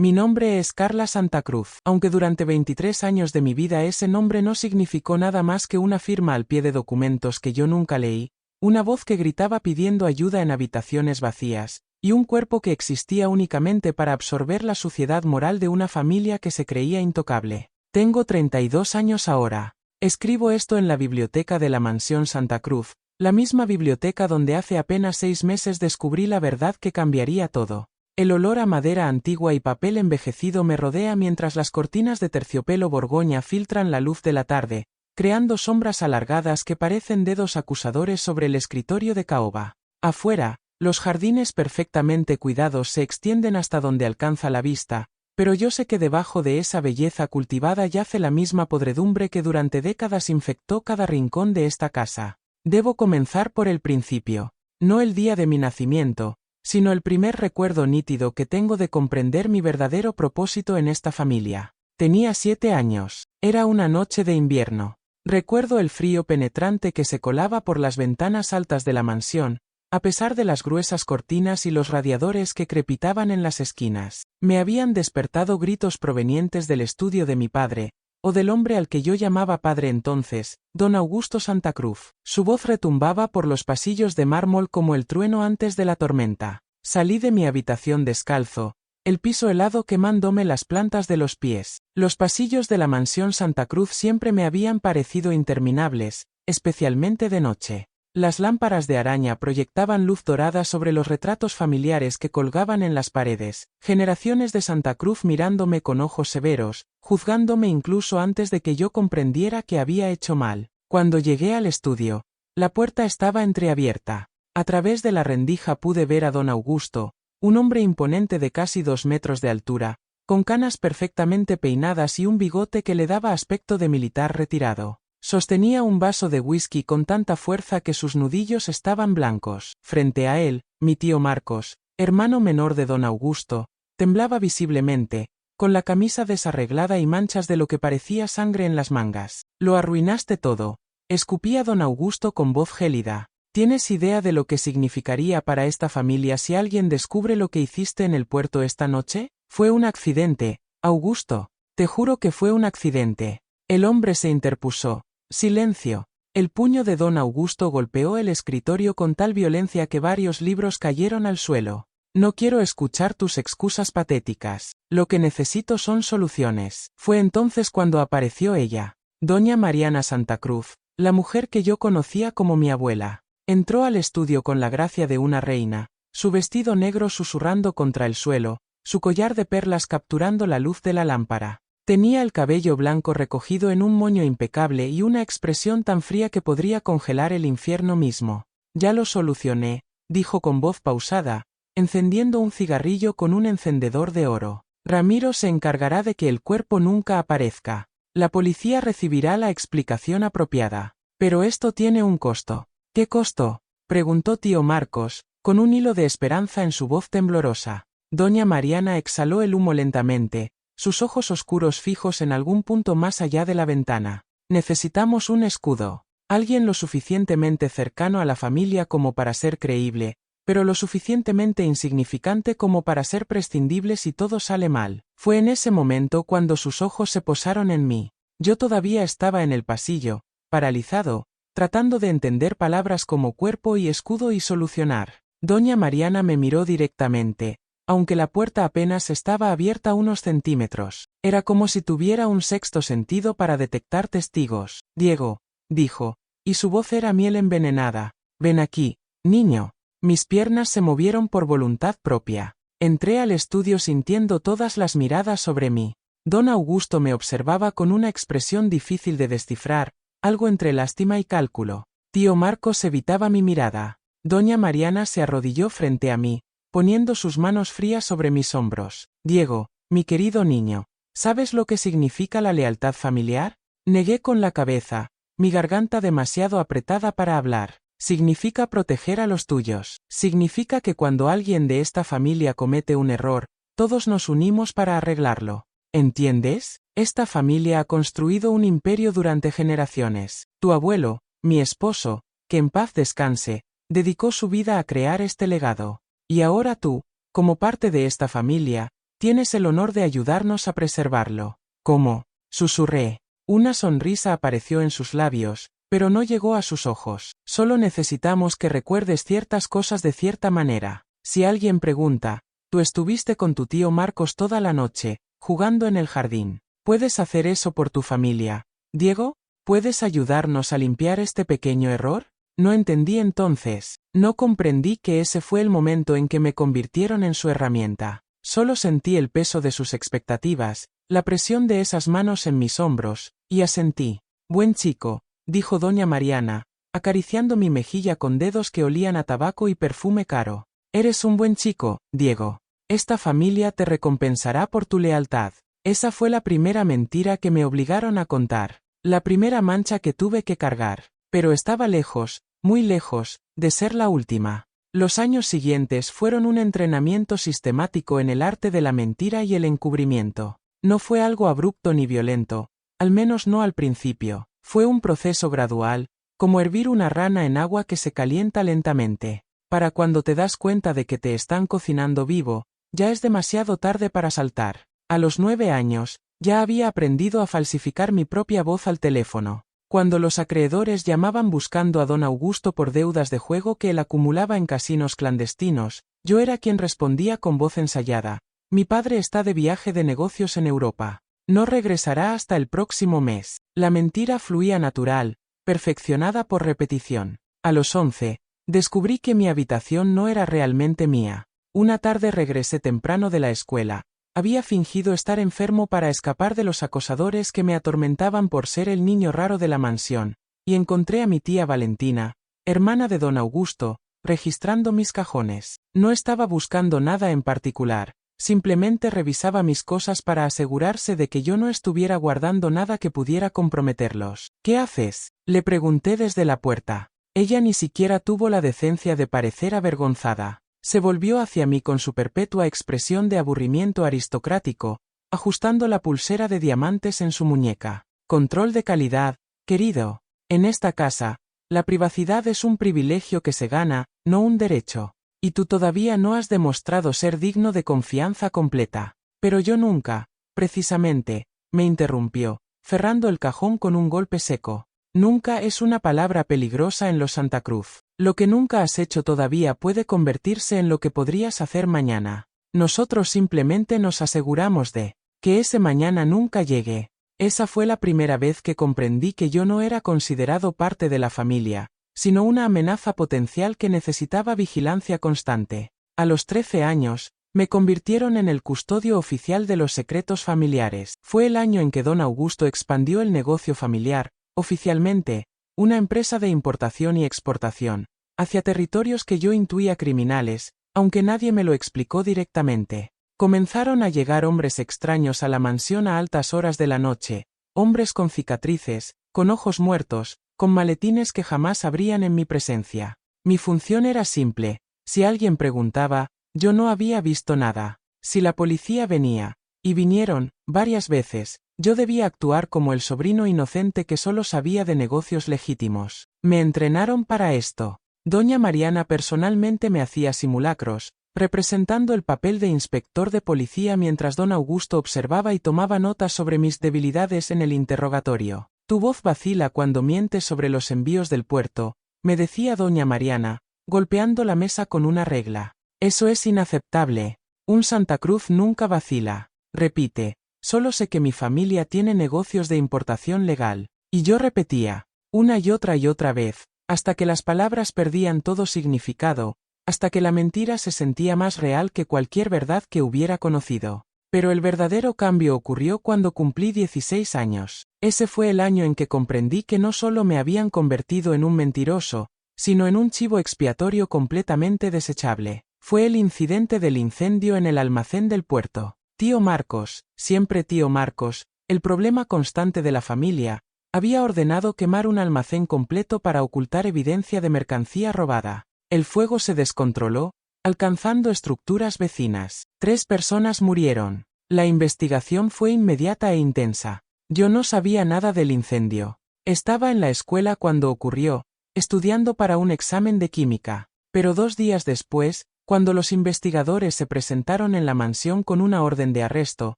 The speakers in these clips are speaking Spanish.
Mi nombre es Carla Santa Cruz. Aunque durante 23 años de mi vida ese nombre no significó nada más que una firma al pie de documentos que yo nunca leí, una voz que gritaba pidiendo ayuda en habitaciones vacías, y un cuerpo que existía únicamente para absorber la suciedad moral de una familia que se creía intocable. Tengo 32 años ahora. Escribo esto en la biblioteca de la Mansión Santa Cruz, la misma biblioteca donde hace apenas 6 meses descubrí la verdad que cambiaría todo. El olor a madera antigua y papel envejecido me rodea mientras las cortinas de terciopelo Borgoña filtran la luz de la tarde, creando sombras alargadas que parecen dedos acusadores sobre el escritorio de caoba. Afuera, los jardines perfectamente cuidados se extienden hasta donde alcanza la vista, pero yo sé que debajo de esa belleza cultivada yace la misma podredumbre que durante décadas infectó cada rincón de esta casa. Debo comenzar por el principio. No el día de mi nacimiento, sino el primer recuerdo nítido que tengo de comprender mi verdadero propósito en esta familia. Tenía 7 años. Era una noche de invierno. Recuerdo el frío penetrante que se colaba por las ventanas altas de la mansión, a pesar de las gruesas cortinas y los radiadores que crepitaban en las esquinas. Me habían despertado gritos provenientes del estudio de mi padre, o del hombre al que yo llamaba padre entonces, don Augusto Santa Cruz. Su voz retumbaba por los pasillos de mármol como el trueno antes de la tormenta. Salí de mi habitación descalzo, el piso helado quemándome las plantas de los pies. Los pasillos de la Mansión Santa Cruz siempre me habían parecido interminables, especialmente de noche. Las lámparas de araña proyectaban luz dorada sobre los retratos familiares que colgaban en las paredes, generaciones de Santa Cruz mirándome con ojos severos, juzgándome incluso antes de que yo comprendiera que había hecho mal. Cuando llegué al estudio, la puerta estaba entreabierta. A través de la rendija pude ver a don Augusto, un hombre imponente de casi 2 metros de altura, con canas perfectamente peinadas y un bigote que le daba aspecto de militar retirado. Sostenía un vaso de whisky con tanta fuerza que sus nudillos estaban blancos. Frente a él, mi tío Marcos, hermano menor de don Augusto, temblaba visiblemente, con la camisa desarreglada y manchas de lo que parecía sangre en las mangas. «Lo arruinaste todo», escupía don Augusto con voz gélida. «¿Tienes idea de lo que significaría para esta familia si alguien descubre lo que hiciste en el puerto esta noche? Fue un accidente, Augusto. Te juro que fue un accidente». El hombre se interpuso. «Silencio». El puño de don Augusto golpeó el escritorio con tal violencia que varios libros cayeron al suelo. «No quiero escuchar tus excusas patéticas. Lo que necesito son soluciones». Fue entonces cuando apareció ella. Doña Mariana Santa Cruz, la mujer que yo conocía como mi abuela. Entró al estudio con la gracia de una reina, su vestido negro susurrando contra el suelo, su collar de perlas capturando la luz de la lámpara. Tenía el cabello blanco recogido en un moño impecable y una expresión tan fría que podría congelar el infierno mismo. «Ya lo solucioné», dijo con voz pausada, encendiendo un cigarrillo con un encendedor de oro. «Ramiro se encargará de que el cuerpo nunca aparezca. La policía recibirá la explicación apropiada. Pero esto tiene un costo». «¿Qué costo?», preguntó tío Marcos, con un hilo de esperanza en su voz temblorosa. Doña Mariana exhaló el humo lentamente, sus ojos oscuros fijos en algún punto más allá de la ventana. «Necesitamos un escudo. Alguien lo suficientemente cercano a la familia como para ser creíble, pero lo suficientemente insignificante como para ser prescindible si todo sale mal». Fue en ese momento cuando sus ojos se posaron en mí. Yo todavía estaba en el pasillo, paralizado, tratando de entender palabras como cuerpo y escudo y solucionar. Doña Mariana me miró directamente, aunque la puerta apenas estaba abierta unos centímetros. Era como si tuviera un sexto sentido para detectar testigos. «Diego», dijo, y su voz era miel envenenada. «Ven aquí, niño». Mis piernas se movieron por voluntad propia. Entré al estudio sintiendo todas las miradas sobre mí. Don Augusto me observaba con una expresión difícil de descifrar, algo entre lástima y cálculo. Tío Marcos evitaba mi mirada. Doña Mariana se arrodilló frente a mí, poniendo sus manos frías sobre mis hombros. «Diego, mi querido niño, ¿sabes lo que significa la lealtad familiar?». Negué con la cabeza, mi garganta demasiado apretada para hablar. «Significa proteger a los tuyos. Significa que cuando alguien de esta familia comete un error, todos nos unimos para arreglarlo. ¿Entiendes? Esta familia ha construido un imperio durante generaciones. Tu abuelo, mi esposo, que en paz descanse, dedicó su vida a crear este legado. Y ahora tú, como parte de esta familia, Tienes el honor de ayudarnos a preservarlo. ¿Cómo? Susurré. Una sonrisa apareció en sus labios, pero no llegó a sus ojos. Solo necesitamos que recuerdes ciertas cosas de cierta manera. Si alguien pregunta, tú estuviste con tu tío Marcos toda la noche, jugando en el jardín. ¿Puedes hacer eso por tu familia, Diego? ¿Puedes ayudarnos a limpiar este pequeño error? No entendí entonces. No comprendí que ese fue el momento en que me convirtieron en su herramienta. Solo sentí el peso de sus expectativas, la presión de esas manos en mis hombros, y asentí. Buen chico, dijo doña Mariana, acariciando mi mejilla con dedos que olían a tabaco y perfume caro. Eres un buen chico, Diego. Esta familia te recompensará por tu lealtad. Esa fue la primera mentira que me obligaron a contar. La primera mancha que tuve que cargar. Pero estaba lejos, muy lejos, de ser la última. Los años siguientes fueron un entrenamiento sistemático en el arte de la mentira y el encubrimiento. No fue algo abrupto ni violento, al menos no al principio. Fue un proceso gradual, como hervir una rana en agua que se calienta lentamente. Para cuando te das cuenta de que te están cocinando vivo, ya es demasiado tarde para saltar. A los 9 años, ya había aprendido a falsificar mi propia voz al teléfono. Cuando los acreedores llamaban buscando a don Augusto por deudas de juego que él acumulaba en casinos clandestinos, yo era quien respondía con voz ensayada. Mi padre está de viaje de negocios en Europa. No regresará hasta el próximo mes. La mentira fluía natural, perfeccionada por repetición. A los 11, descubrí que mi habitación no era realmente mía. Una tarde regresé temprano de la escuela. Había fingido estar enfermo para escapar de los acosadores que me atormentaban por ser el niño raro de la mansión, y encontré a mi tía Valentina, hermana de don Augusto, registrando mis cajones. No estaba buscando nada en particular, simplemente revisaba mis cosas para asegurarse de que yo no estuviera guardando nada que pudiera comprometerlos. ¿Qué haces?, le pregunté desde la puerta. Ella ni siquiera tuvo la decencia de parecer avergonzada. Se volvió hacia mí con su perpetua expresión de aburrimiento aristocrático, ajustando la pulsera de diamantes en su muñeca. Control de calidad, querido. En esta casa, la privacidad es un privilegio que se gana, no un derecho. Y tú todavía no has demostrado ser digno de confianza completa. Pero yo nunca, precisamente, me interrumpió, cerrando el cajón con un golpe seco. Nunca es una palabra peligrosa en los Santa Cruz. Lo que nunca has hecho todavía puede convertirse en lo que podrías hacer mañana. Nosotros simplemente nos aseguramos de que ese mañana nunca llegue. Esa fue la primera vez que comprendí que yo no era considerado parte de la familia, sino una amenaza potencial que necesitaba vigilancia constante. A los 13 años, me convirtieron en el custodio oficial de los secretos familiares. Fue el año en que don Augusto expandió el negocio familiar, oficialmente, una empresa de importación y exportación, hacia territorios que yo intuía criminales, aunque nadie me lo explicó directamente. Comenzaron a llegar hombres extraños a la mansión a altas horas de la noche, hombres con cicatrices, con ojos muertos, con maletines que jamás abrían en mi presencia. Mi función era simple: si alguien preguntaba, yo no había visto nada. Si la policía venía, y vinieron, varias veces, yo debía actuar como el sobrino inocente que solo sabía de negocios legítimos. Me entrenaron para esto. Doña Mariana personalmente me hacía simulacros, representando el papel de inspector de policía mientras don Augusto observaba y tomaba notas sobre mis debilidades en el interrogatorio. Tu voz vacila cuando mientes sobre los envíos del puerto, me decía doña Mariana, golpeando la mesa con una regla. Eso es inaceptable. Un Santa Cruz nunca vacila. Repite. Solo sé que mi familia tiene negocios de importación legal. Y yo repetía, una y otra vez, hasta que las palabras perdían todo significado, hasta que la mentira se sentía más real que cualquier verdad que hubiera conocido. Pero el verdadero cambio ocurrió cuando cumplí 16 años. Ese fue el año en que comprendí que no solo me habían convertido en un mentiroso, sino en un chivo expiatorio completamente desechable. Fue el incidente del incendio en el almacén del puerto. Tío Marcos, siempre tío Marcos, el problema constante de la familia, había ordenado quemar un almacén completo para ocultar evidencia de mercancía robada. El fuego se descontroló, alcanzando estructuras vecinas. 3 personas murieron. La investigación fue inmediata e intensa. Yo no sabía nada del incendio. Estaba en la escuela cuando ocurrió, estudiando para un examen de química. Pero 2 días después, Cuando los investigadores se presentaron en la mansión con una orden de arresto,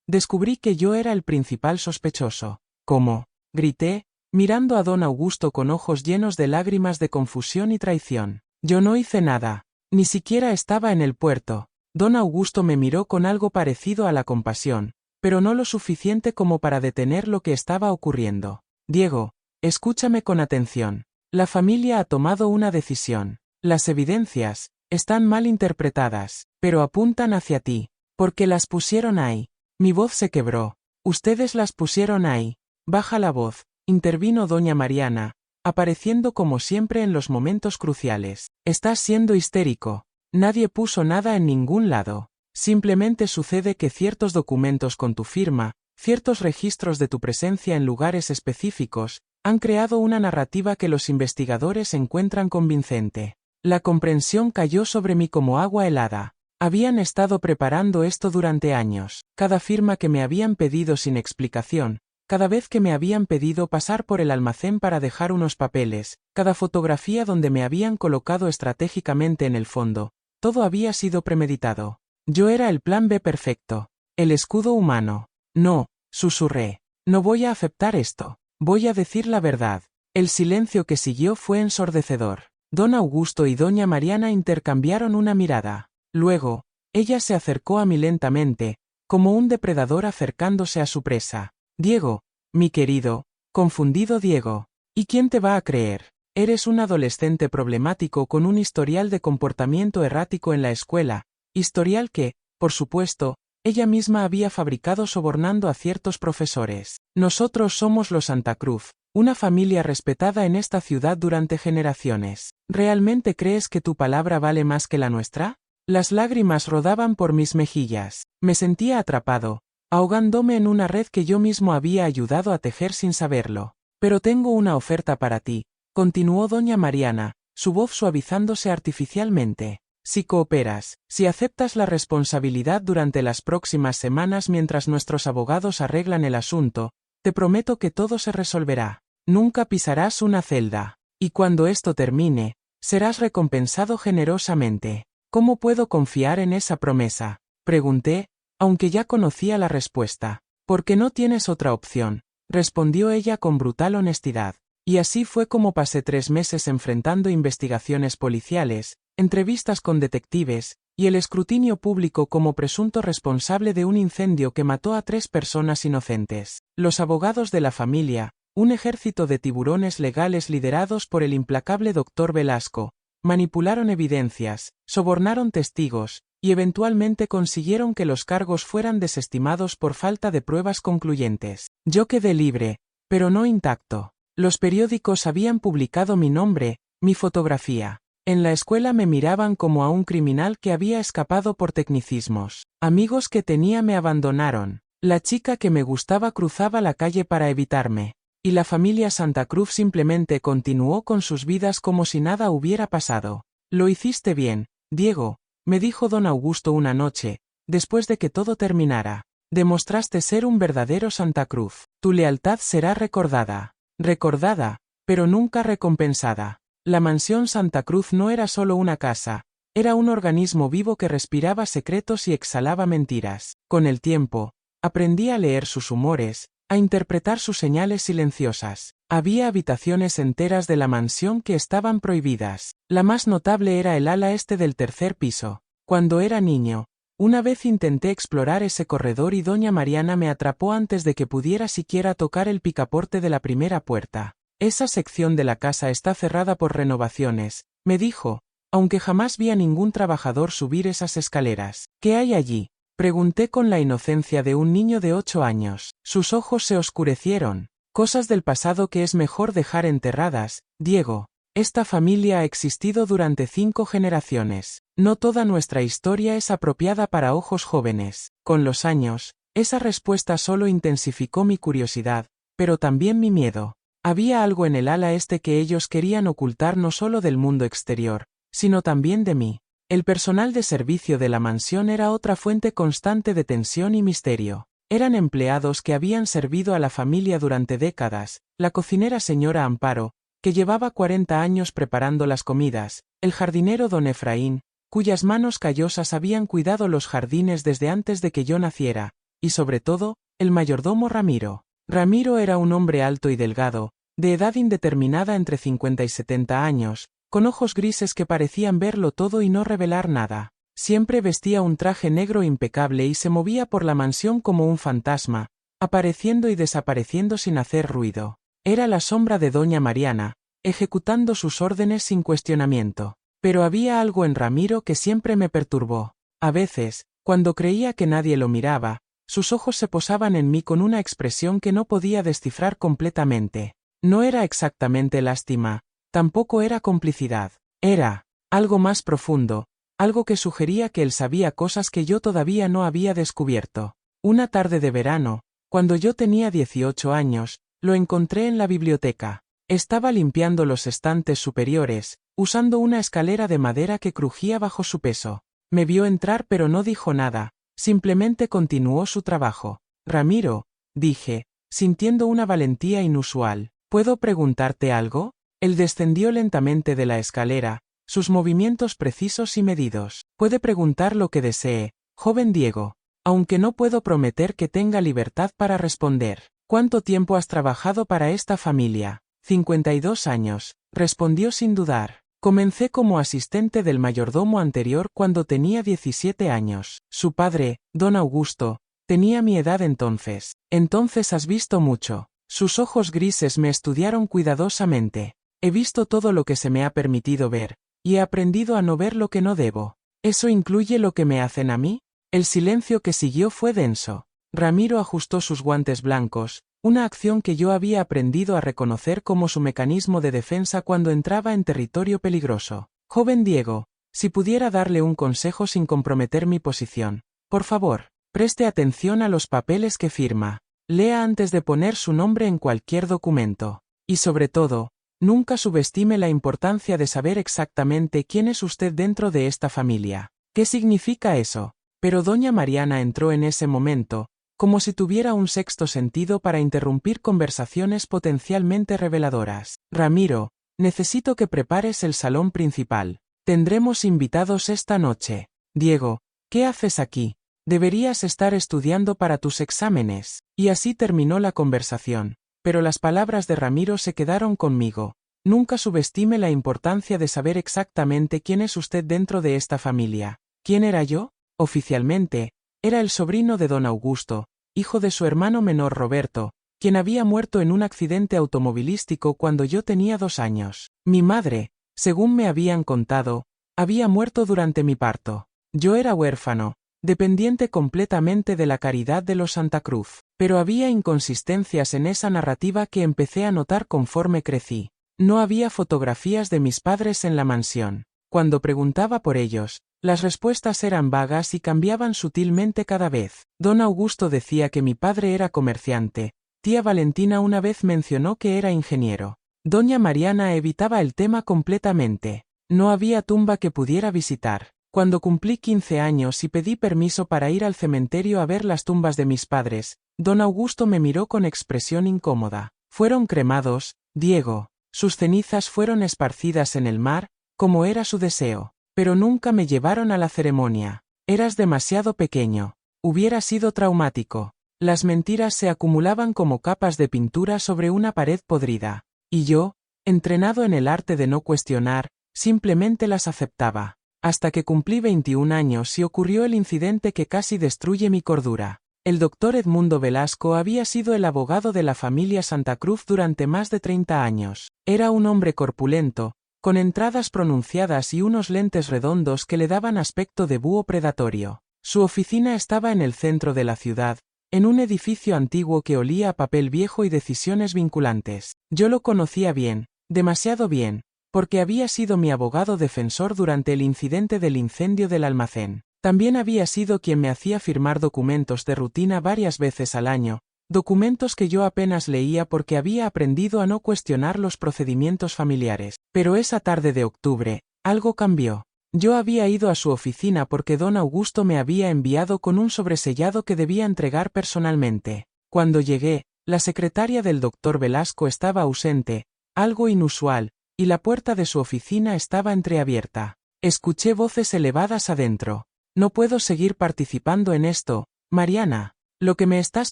descubrí que yo era el principal sospechoso. ¿Cómo?, grité, mirando a don Augusto con ojos llenos de lágrimas de confusión y traición. Yo no hice nada. Ni siquiera estaba en el puerto. Don Augusto me miró con algo parecido a la compasión, pero no lo suficiente como para detener lo que estaba ocurriendo. Diego, escúchame con atención. La familia ha tomado una decisión. Las evidencias están mal interpretadas, pero apuntan hacia ti, porque las pusieron ahí. Mi voz se quebró. Ustedes las pusieron ahí. Baja la voz, intervino doña Mariana, apareciendo como siempre en los momentos cruciales. Estás siendo histérico. Nadie puso nada en ningún lado. Simplemente sucede que ciertos documentos con tu firma, ciertos registros de tu presencia en lugares específicos, han creado una narrativa que los investigadores encuentran convincente. La comprensión cayó sobre mí como agua helada. Habían estado preparando esto durante años. Cada firma que me habían pedido sin explicación, cada vez que me habían pedido pasar por el almacén para dejar unos papeles, cada fotografía donde me habían colocado estratégicamente en el fondo, todo había sido premeditado. Yo era el plan B perfecto. El escudo humano. No, susurré. No voy a aceptar esto. Voy a decir la verdad. El silencio que siguió fue ensordecedor. Don Augusto y doña Mariana intercambiaron una mirada. Luego, ella se acercó a mí lentamente, como un depredador acercándose a su presa. Diego, mi querido, confundido Diego. ¿Y quién te va a creer? Eres un adolescente problemático con un historial de comportamiento errático en la escuela, historial que, por supuesto, ella misma había fabricado sobornando a ciertos profesores. Nosotros somos los Santa Cruz, una familia respetada en esta ciudad durante generaciones. ¿Realmente crees que tu palabra vale más que la nuestra? Las lágrimas rodaban por mis mejillas. Me sentía atrapado, ahogándome en una red que yo mismo había ayudado a tejer sin saberlo. Pero tengo una oferta para ti, continuó doña Mariana, su voz suavizándose artificialmente. Si cooperas, si aceptas la responsabilidad durante las próximas semanas mientras nuestros abogados arreglan el asunto, te prometo que todo se resolverá. Nunca pisarás una celda. Y cuando esto termine, serás recompensado generosamente. ¿Cómo puedo confiar en esa promesa?, pregunté, aunque ya conocía la respuesta. Porque no tienes otra opción, respondió ella con brutal honestidad. Y así fue como pasé 3 meses enfrentando investigaciones policiales, entrevistas con detectives, y el escrutinio público como presunto responsable de un incendio que mató a 3 personas inocentes. Los abogados de la familia, un ejército de tiburones legales liderados por el implacable doctor Velasco, manipularon evidencias, sobornaron testigos, y eventualmente consiguieron que los cargos fueran desestimados por falta de pruebas concluyentes. Yo quedé libre, pero no intacto. Los periódicos habían publicado mi nombre, mi fotografía. En la escuela me miraban como a un criminal que había escapado por tecnicismos. Amigos que tenía me abandonaron. La chica que me gustaba cruzaba la calle para evitarme. Y la familia Santa Cruz simplemente continuó con sus vidas como si nada hubiera pasado. Lo hiciste bien, Diego, me dijo don Augusto una noche, después de que todo terminara. Demostraste ser un verdadero Santa Cruz. Tu lealtad será recordada. Recordada, pero nunca recompensada. La mansión Santa Cruz no era solo una casa, era un organismo vivo que respiraba secretos y exhalaba mentiras. Con el tiempo, aprendí a leer sus humores, a interpretar sus señales silenciosas. Había habitaciones enteras de la mansión que estaban prohibidas. La más notable era el ala este del 3er piso. Cuando era niño, una vez intenté explorar ese corredor y doña Mariana me atrapó antes de que pudiera siquiera tocar el picaporte de la primera puerta. Esa sección de la casa está cerrada por renovaciones, me dijo, aunque jamás vi a ningún trabajador subir esas escaleras. ¿Qué hay allí?, pregunté con la inocencia de un niño de 8 años. Sus ojos se oscurecieron. Cosas del pasado que es mejor dejar enterradas, Diego. Esta familia ha existido durante 5 generaciones. No toda nuestra historia es apropiada para ojos jóvenes. Con los años, esa respuesta solo intensificó mi curiosidad, pero también mi miedo. Había algo en el ala este que ellos querían ocultar no solo del mundo exterior, sino también de mí. El personal de servicio de la mansión era otra fuente constante de tensión y misterio. Eran empleados que habían servido a la familia durante décadas, la cocinera señora Amparo, que llevaba 40 años preparando las comidas, el jardinero don Efraín, cuyas manos callosas habían cuidado los jardines desde antes de que yo naciera, y sobre todo, el mayordomo Ramiro. Ramiro era un hombre alto y delgado, de edad indeterminada entre 50 y 70 años, con ojos grises que parecían verlo todo y no revelar nada. Siempre vestía un traje negro impecable y se movía por la mansión como un fantasma, apareciendo y desapareciendo sin hacer ruido. Era la sombra de doña Mariana, ejecutando sus órdenes sin cuestionamiento. Pero había algo en Ramiro que siempre me perturbó. A veces, cuando creía que nadie lo miraba, sus ojos se posaban en mí con una expresión que no podía descifrar completamente. No era exactamente lástima, tampoco era complicidad. Era algo más profundo, algo que sugería que él sabía cosas que yo todavía no había descubierto. Una tarde de verano, cuando yo tenía 18 años, lo encontré en la biblioteca. Estaba limpiando los estantes superiores, usando una escalera de madera que crujía bajo su peso. Me vio entrar pero no dijo nada, simplemente continuó su trabajo. Ramiro, dije, sintiendo una valentía inusual, ¿puedo preguntarte algo? Él descendió lentamente de la escalera, sus movimientos precisos y medidos. Puede preguntar lo que desee, joven Diego, aunque no puedo prometer que tenga libertad para responder. ¿Cuánto tiempo has trabajado para esta familia? 52 años, respondió sin dudar. Comencé como asistente del mayordomo anterior cuando tenía 17 años. Su padre, don Augusto, tenía mi edad entonces. Entonces has visto mucho. Sus ojos grises me estudiaron cuidadosamente. He visto todo lo que se me ha permitido ver, y he aprendido a no ver lo que no debo. ¿Eso incluye lo que me hacen a mí? El silencio que siguió fue denso. Ramiro ajustó sus guantes blancos, una acción que yo había aprendido a reconocer como su mecanismo de defensa cuando entraba en territorio peligroso. Joven Diego, si pudiera darle un consejo sin comprometer mi posición, por favor, preste atención a los papeles que firma. Lea antes de poner su nombre en cualquier documento. Y sobre todo, nunca subestime la importancia de saber exactamente quién es usted dentro de esta familia. ¿Qué significa eso? Pero doña Mariana entró en ese momento, como si tuviera un sexto sentido para interrumpir conversaciones potencialmente reveladoras. Ramiro, necesito que prepares el salón principal. Tendremos invitados esta noche. Diego, ¿qué haces aquí? Deberías estar estudiando para tus exámenes. Y así terminó la conversación. Pero las palabras de Ramiro se quedaron conmigo. Nunca subestime la importancia de saber exactamente quién es usted dentro de esta familia. ¿Quién era yo? Oficialmente, era el sobrino de don Augusto, hijo de su hermano menor Roberto, quien había muerto en un accidente automovilístico cuando yo tenía 2 años. Mi madre, según me habían contado, había muerto durante mi parto. Yo era huérfano, dependiente completamente de la caridad de los Santa Cruz, pero había inconsistencias en esa narrativa que empecé a notar conforme crecí. No había fotografías de mis padres en la mansión. Cuando preguntaba por ellos, las respuestas eran vagas y cambiaban sutilmente cada vez. Don Augusto decía que mi padre era comerciante, tía Valentina una vez mencionó que era ingeniero. Doña Mariana evitaba el tema completamente. No había tumba que pudiera visitar. Cuando cumplí 15 años y pedí permiso para ir al cementerio a ver las tumbas de mis padres, don Augusto me miró con expresión incómoda. Fueron cremados, Diego. Sus cenizas fueron esparcidas en el mar, como era su deseo. Pero nunca me llevaron a la ceremonia. Eras demasiado pequeño. Hubiera sido traumático. Las mentiras se acumulaban como capas de pintura sobre una pared podrida. Y yo, entrenado en el arte de no cuestionar, simplemente las aceptaba. Hasta que cumplí 21 años y ocurrió el incidente que casi destruye mi cordura. El doctor Edmundo Velasco había sido el abogado de la familia Santa Cruz durante más de 30 años. Era un hombre corpulento, con entradas pronunciadas y unos lentes redondos que le daban aspecto de búho predatorio. Su oficina estaba en el centro de la ciudad, en un edificio antiguo que olía a papel viejo y decisiones vinculantes. Yo lo conocía bien, demasiado bien, porque había sido mi abogado defensor durante el incidente del incendio del almacén. También había sido quien me hacía firmar documentos de rutina varias veces al año, documentos que yo apenas leía porque había aprendido a no cuestionar los procedimientos familiares. Pero esa tarde de octubre, algo cambió. Yo había ido a su oficina porque don Augusto me había enviado con un sobresellado que debía entregar personalmente. Cuando llegué, la secretaria del doctor Velasco estaba ausente, algo inusual, y la puerta de su oficina estaba entreabierta. Escuché voces elevadas adentro. No puedo seguir participando en esto, Mariana. Lo que me estás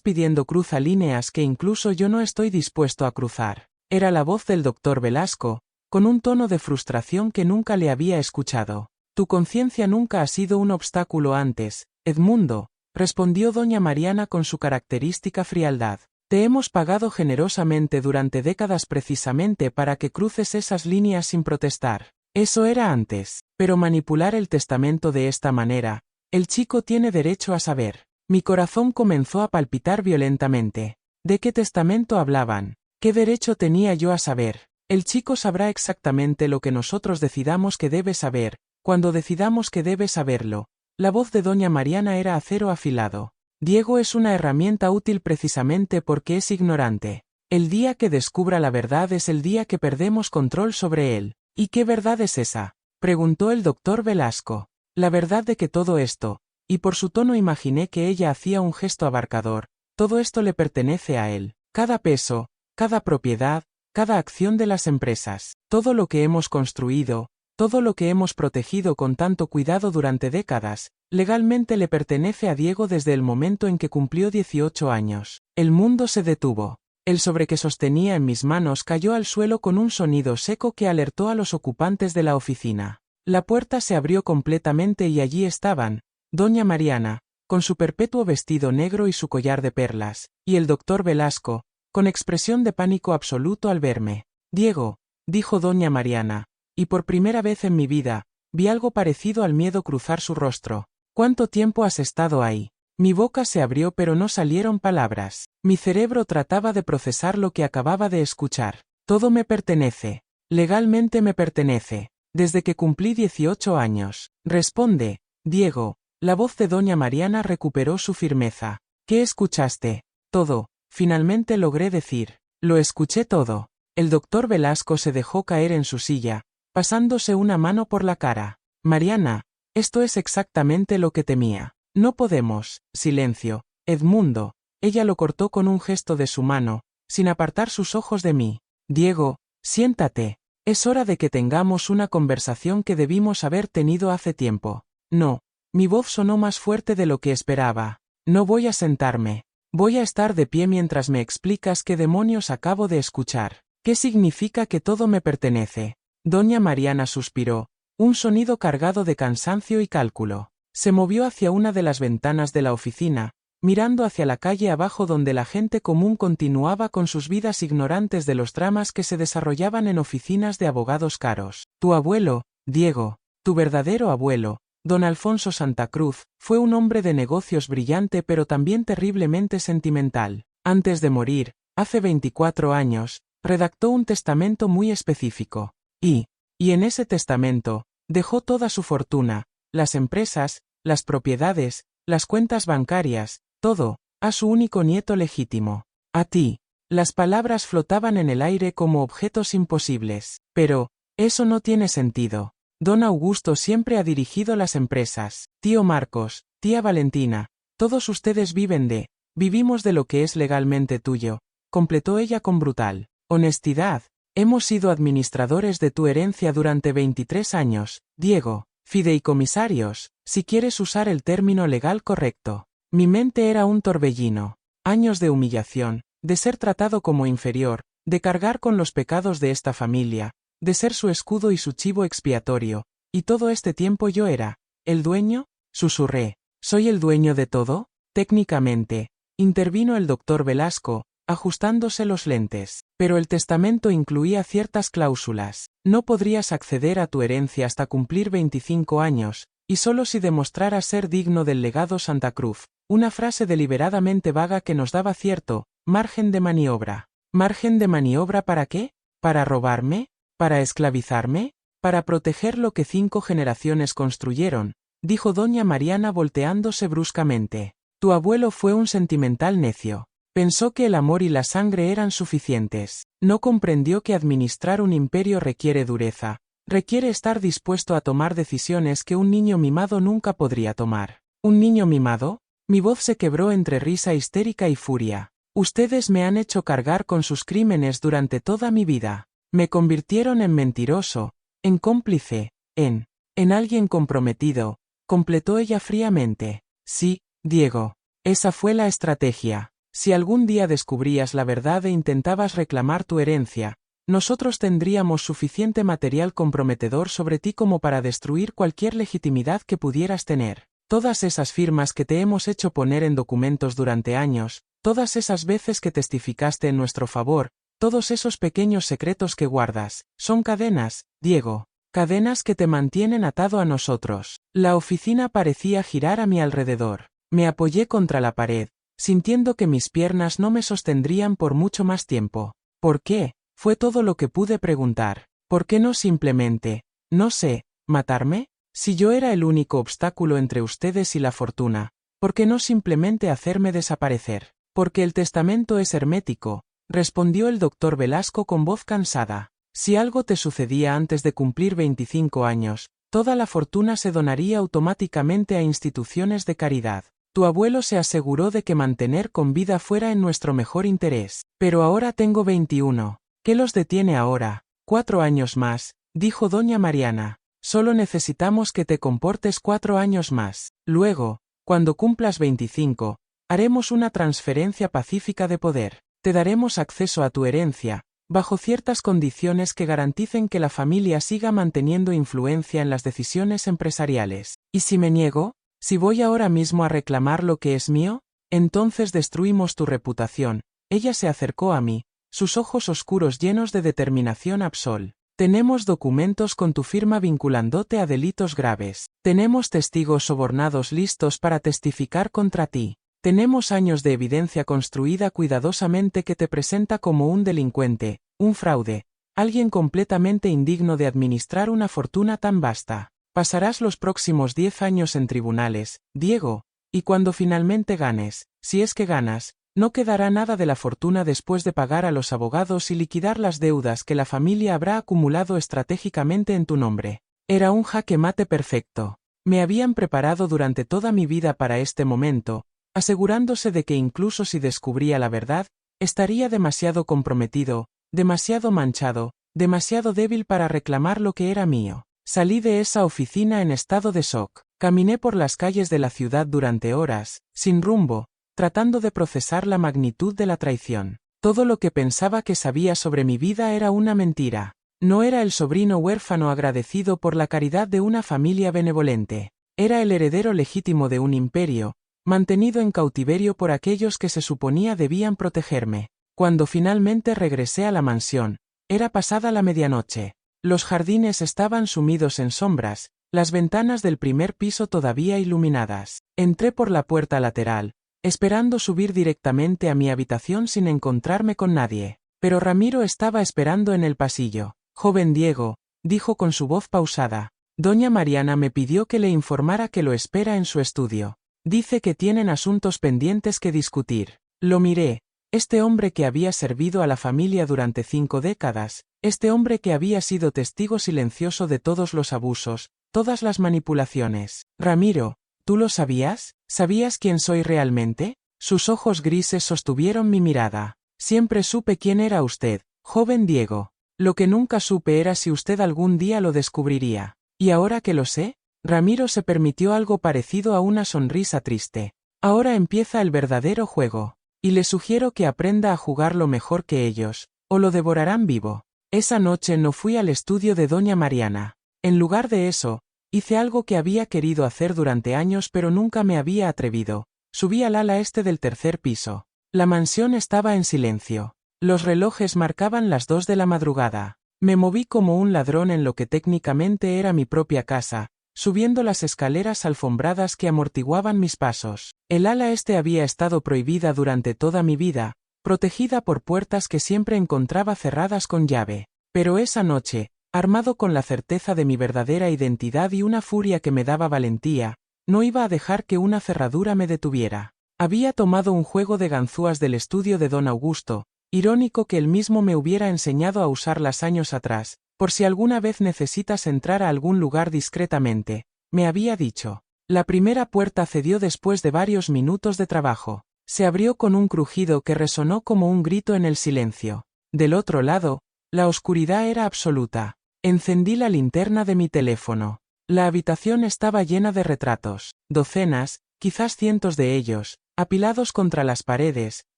pidiendo cruza líneas que incluso yo no estoy dispuesto a cruzar. Era la voz del doctor Velasco, con un tono de frustración que nunca le había escuchado. Tu conciencia nunca ha sido un obstáculo antes, Edmundo, respondió doña Mariana con su característica frialdad. Te hemos pagado generosamente durante décadas precisamente para que cruces esas líneas sin protestar. Eso era antes, pero manipular el testamento de esta manera, el chico tiene derecho a saber. Mi corazón comenzó a palpitar violentamente. ¿De qué testamento hablaban? ¿Qué derecho tenía yo a saber? El chico sabrá exactamente lo que nosotros decidamos que debe saber, cuando decidamos que debe saberlo. La voz de doña Mariana era acero afilado. Diego es una herramienta útil precisamente porque es ignorante. El día que descubra la verdad es el día que perdemos control sobre él. ¿Y qué verdad es esa?, preguntó el doctor Velasco. La verdad de que todo esto, y por su tono imaginé que ella hacía un gesto abarcador, todo esto le pertenece a él. Cada peso, cada propiedad, cada acción de las empresas, todo lo que hemos construido, todo lo que hemos protegido con tanto cuidado durante décadas, legalmente le pertenece a Diego desde el momento en que cumplió 18 años. El mundo se detuvo. El sobre que sostenía en mis manos cayó al suelo con un sonido seco que alertó a los ocupantes de la oficina. La puerta se abrió completamente y allí estaban, doña Mariana, con su perpetuo vestido negro y su collar de perlas, y el doctor Velasco, con expresión de pánico absoluto al verme. Diego, dijo doña Mariana, y por primera vez en mi vida, vi algo parecido al miedo cruzar su rostro. ¿Cuánto tiempo has estado ahí? Mi boca se abrió pero no salieron palabras. Mi cerebro trataba de procesar lo que acababa de escuchar. Todo me pertenece. Legalmente me pertenece. Desde que cumplí 18 años. Responde, Diego. La voz de doña Mariana recuperó su firmeza. ¿Qué escuchaste? Todo. Finalmente logré decir. Lo escuché todo. El doctor Velasco se dejó caer en su silla, pasándose una mano por la cara. Mariana, esto es exactamente lo que temía. No podemos. Silencio. Edmundo. Ella lo cortó con un gesto de su mano, sin apartar sus ojos de mí. Diego, siéntate. Es hora de que tengamos una conversación que debimos haber tenido hace tiempo. No. Mi voz sonó más fuerte de lo que esperaba. No voy a sentarme. Voy a estar de pie mientras me explicas qué demonios acabo de escuchar. ¿Qué significa que todo me pertenece? Doña Mariana suspiró, un sonido cargado de cansancio y cálculo. Se movió hacia una de las ventanas de la oficina, mirando hacia la calle abajo donde la gente común continuaba con sus vidas ignorantes de los dramas que se desarrollaban en oficinas de abogados caros. Tu abuelo, Diego, tu verdadero abuelo, don Alfonso Santa Cruz, fue un hombre de negocios brillante pero también terriblemente sentimental. Antes de morir, hace 24 años, redactó un testamento muy específico. Y en ese testamento, dejó toda su fortuna, las empresas, las propiedades, las cuentas bancarias, todo, a su único nieto legítimo. A ti. Las palabras flotaban en el aire como objetos imposibles. Pero, eso no tiene sentido. Don Augusto siempre ha dirigido las empresas. Tío Marcos, tía Valentina, todos ustedes vivimos de lo que es legalmente tuyo, completó ella con brutal honestidad. Hemos sido administradores de tu herencia durante 23 años, Diego. Fideicomisarios, si quieres usar el término legal correcto. Mi mente era un torbellino. Años de humillación, de ser tratado como inferior, de cargar con los pecados de esta familia, de ser su escudo y su chivo expiatorio, y todo este tiempo yo era, ¿el dueño? Susurré. ¿Soy el dueño de todo? Técnicamente, intervino el doctor Velasco, ajustándose los lentes. Pero el testamento incluía ciertas cláusulas. No podrías acceder a tu herencia hasta cumplir 25 años, y solo si demostraras ser digno del legado Santa Cruz. Una frase deliberadamente vaga que nos daba cierto margen de maniobra. ¿Margen de maniobra para qué? ¿Para robarme? ¿Para esclavizarme? ¿Para proteger lo que 5 generaciones construyeron?, dijo doña Mariana volteándose bruscamente. Tu abuelo fue un sentimental necio. Pensó que el amor y la sangre eran suficientes. No comprendió que administrar un imperio requiere dureza, requiere estar dispuesto a tomar decisiones que un niño mimado nunca podría tomar. ¿Un niño mimado? Mi voz se quebró entre risa histérica y furia. Ustedes me han hecho cargar con sus crímenes durante toda mi vida. Me convirtieron en mentiroso, en cómplice, en En alguien comprometido, completó ella fríamente. Sí, Diego. Esa fue la estrategia. Si algún día descubrías la verdad e intentabas reclamar tu herencia, nosotros tendríamos suficiente material comprometedor sobre ti como para destruir cualquier legitimidad que pudieras tener. Todas esas firmas que te hemos hecho poner en documentos durante años, todas esas veces que testificaste en nuestro favor, todos esos pequeños secretos que guardas, son cadenas, Diego. Cadenas que te mantienen atado a nosotros. La oficina parecía girar a mi alrededor. Me apoyé contra la pared, sintiendo que mis piernas no me sostendrían por mucho más tiempo. ¿Por qué? Fue todo lo que pude preguntar. ¿Por qué no simplemente, no sé, matarme? Si yo era el único obstáculo entre ustedes y la fortuna, ¿por qué no simplemente hacerme desaparecer? Porque el testamento es hermético, respondió el doctor Velasco con voz cansada. Si algo te sucedía antes de cumplir 25 años, toda la fortuna se donaría automáticamente a instituciones de caridad. Tu abuelo se aseguró de que mantener con vida fuera en nuestro mejor interés. Pero ahora tengo 21. ¿Qué los detiene ahora? 4 años más, dijo doña Mariana. Solo necesitamos que te comportes 4 años más. Luego, cuando cumplas 25, haremos una transferencia pacífica de poder. Te daremos acceso a tu herencia, bajo ciertas condiciones que garanticen que la familia siga manteniendo influencia en las decisiones empresariales. ¿Y si me niego? Si voy ahora mismo a reclamar lo que es mío, entonces destruimos tu reputación. Ella se acercó a mí, sus ojos oscuros llenos de determinación absoluta. Tenemos documentos con tu firma vinculándote a delitos graves. Tenemos testigos sobornados listos para testificar contra ti. Tenemos años de evidencia construida cuidadosamente que te presenta como un delincuente, un fraude, alguien completamente indigno de administrar una fortuna tan vasta. Pasarás los próximos 10 años en tribunales, Diego, y cuando finalmente ganes, si es que ganas, no quedará nada de la fortuna después de pagar a los abogados y liquidar las deudas que la familia habrá acumulado estratégicamente en tu nombre. Era un jaque mate perfecto. Me habían preparado durante toda mi vida para este momento, asegurándose de que incluso si descubría la verdad, estaría demasiado comprometido, demasiado manchado, demasiado débil para reclamar lo que era mío. Salí de esa oficina en estado de shock. Caminé por las calles de la ciudad durante horas, sin rumbo, tratando de procesar la magnitud de la traición. Todo lo que pensaba que sabía sobre mi vida era una mentira. No era el sobrino huérfano agradecido por la caridad de una familia benevolente. Era el heredero legítimo de un imperio, mantenido en cautiverio por aquellos que se suponía debían protegerme. Cuando finalmente regresé a la mansión, era pasada la medianoche. Los jardines estaban sumidos en sombras, las ventanas del primer piso todavía iluminadas. Entré por la puerta lateral, esperando subir directamente a mi habitación sin encontrarme con nadie. Pero Ramiro estaba esperando en el pasillo. Joven Diego, dijo con su voz pausada. Doña Mariana me pidió que le informara que lo espera en su estudio. Dice que tienen asuntos pendientes que discutir. Lo miré. Este hombre que había servido a la familia durante 5 décadas, este hombre que había sido testigo silencioso de todos los abusos, todas las manipulaciones. Ramiro, ¿tú lo sabías? ¿Sabías quién soy realmente? Sus ojos grises sostuvieron mi mirada. Siempre supe quién era usted, joven Diego. Lo que nunca supe era si usted algún día lo descubriría. ¿Y ahora que lo sé? Ramiro se permitió algo parecido a una sonrisa triste. Ahora empieza el verdadero juego. Y le sugiero que aprenda a jugarlo mejor que ellos, o lo devorarán vivo. Esa noche no fui al estudio de doña Mariana. En lugar de eso, hice algo que había querido hacer durante años pero nunca me había atrevido. Subí al ala este del tercer piso. La mansión estaba en silencio. Los relojes marcaban las 2 de la madrugada. Me moví como un ladrón en lo que técnicamente era mi propia casa, subiendo las escaleras alfombradas que amortiguaban mis pasos. El ala este había estado prohibida durante toda mi vida, protegida por puertas que siempre encontraba cerradas con llave. Pero esa noche, armado con la certeza de mi verdadera identidad y una furia que me daba valentía, no iba a dejar que una cerradura me detuviera. Había tomado un juego de ganzúas del estudio de don Augusto, irónico que él mismo me hubiera enseñado a usarlas años atrás. Por si alguna vez necesitas entrar a algún lugar discretamente, me había dicho. La primera puerta cedió después de varios minutos de trabajo. Se abrió con un crujido que resonó como un grito en el silencio. Del otro lado, la oscuridad era absoluta. Encendí la linterna de mi teléfono. La habitación estaba llena de retratos, docenas, quizás cientos de ellos, apilados contra las paredes,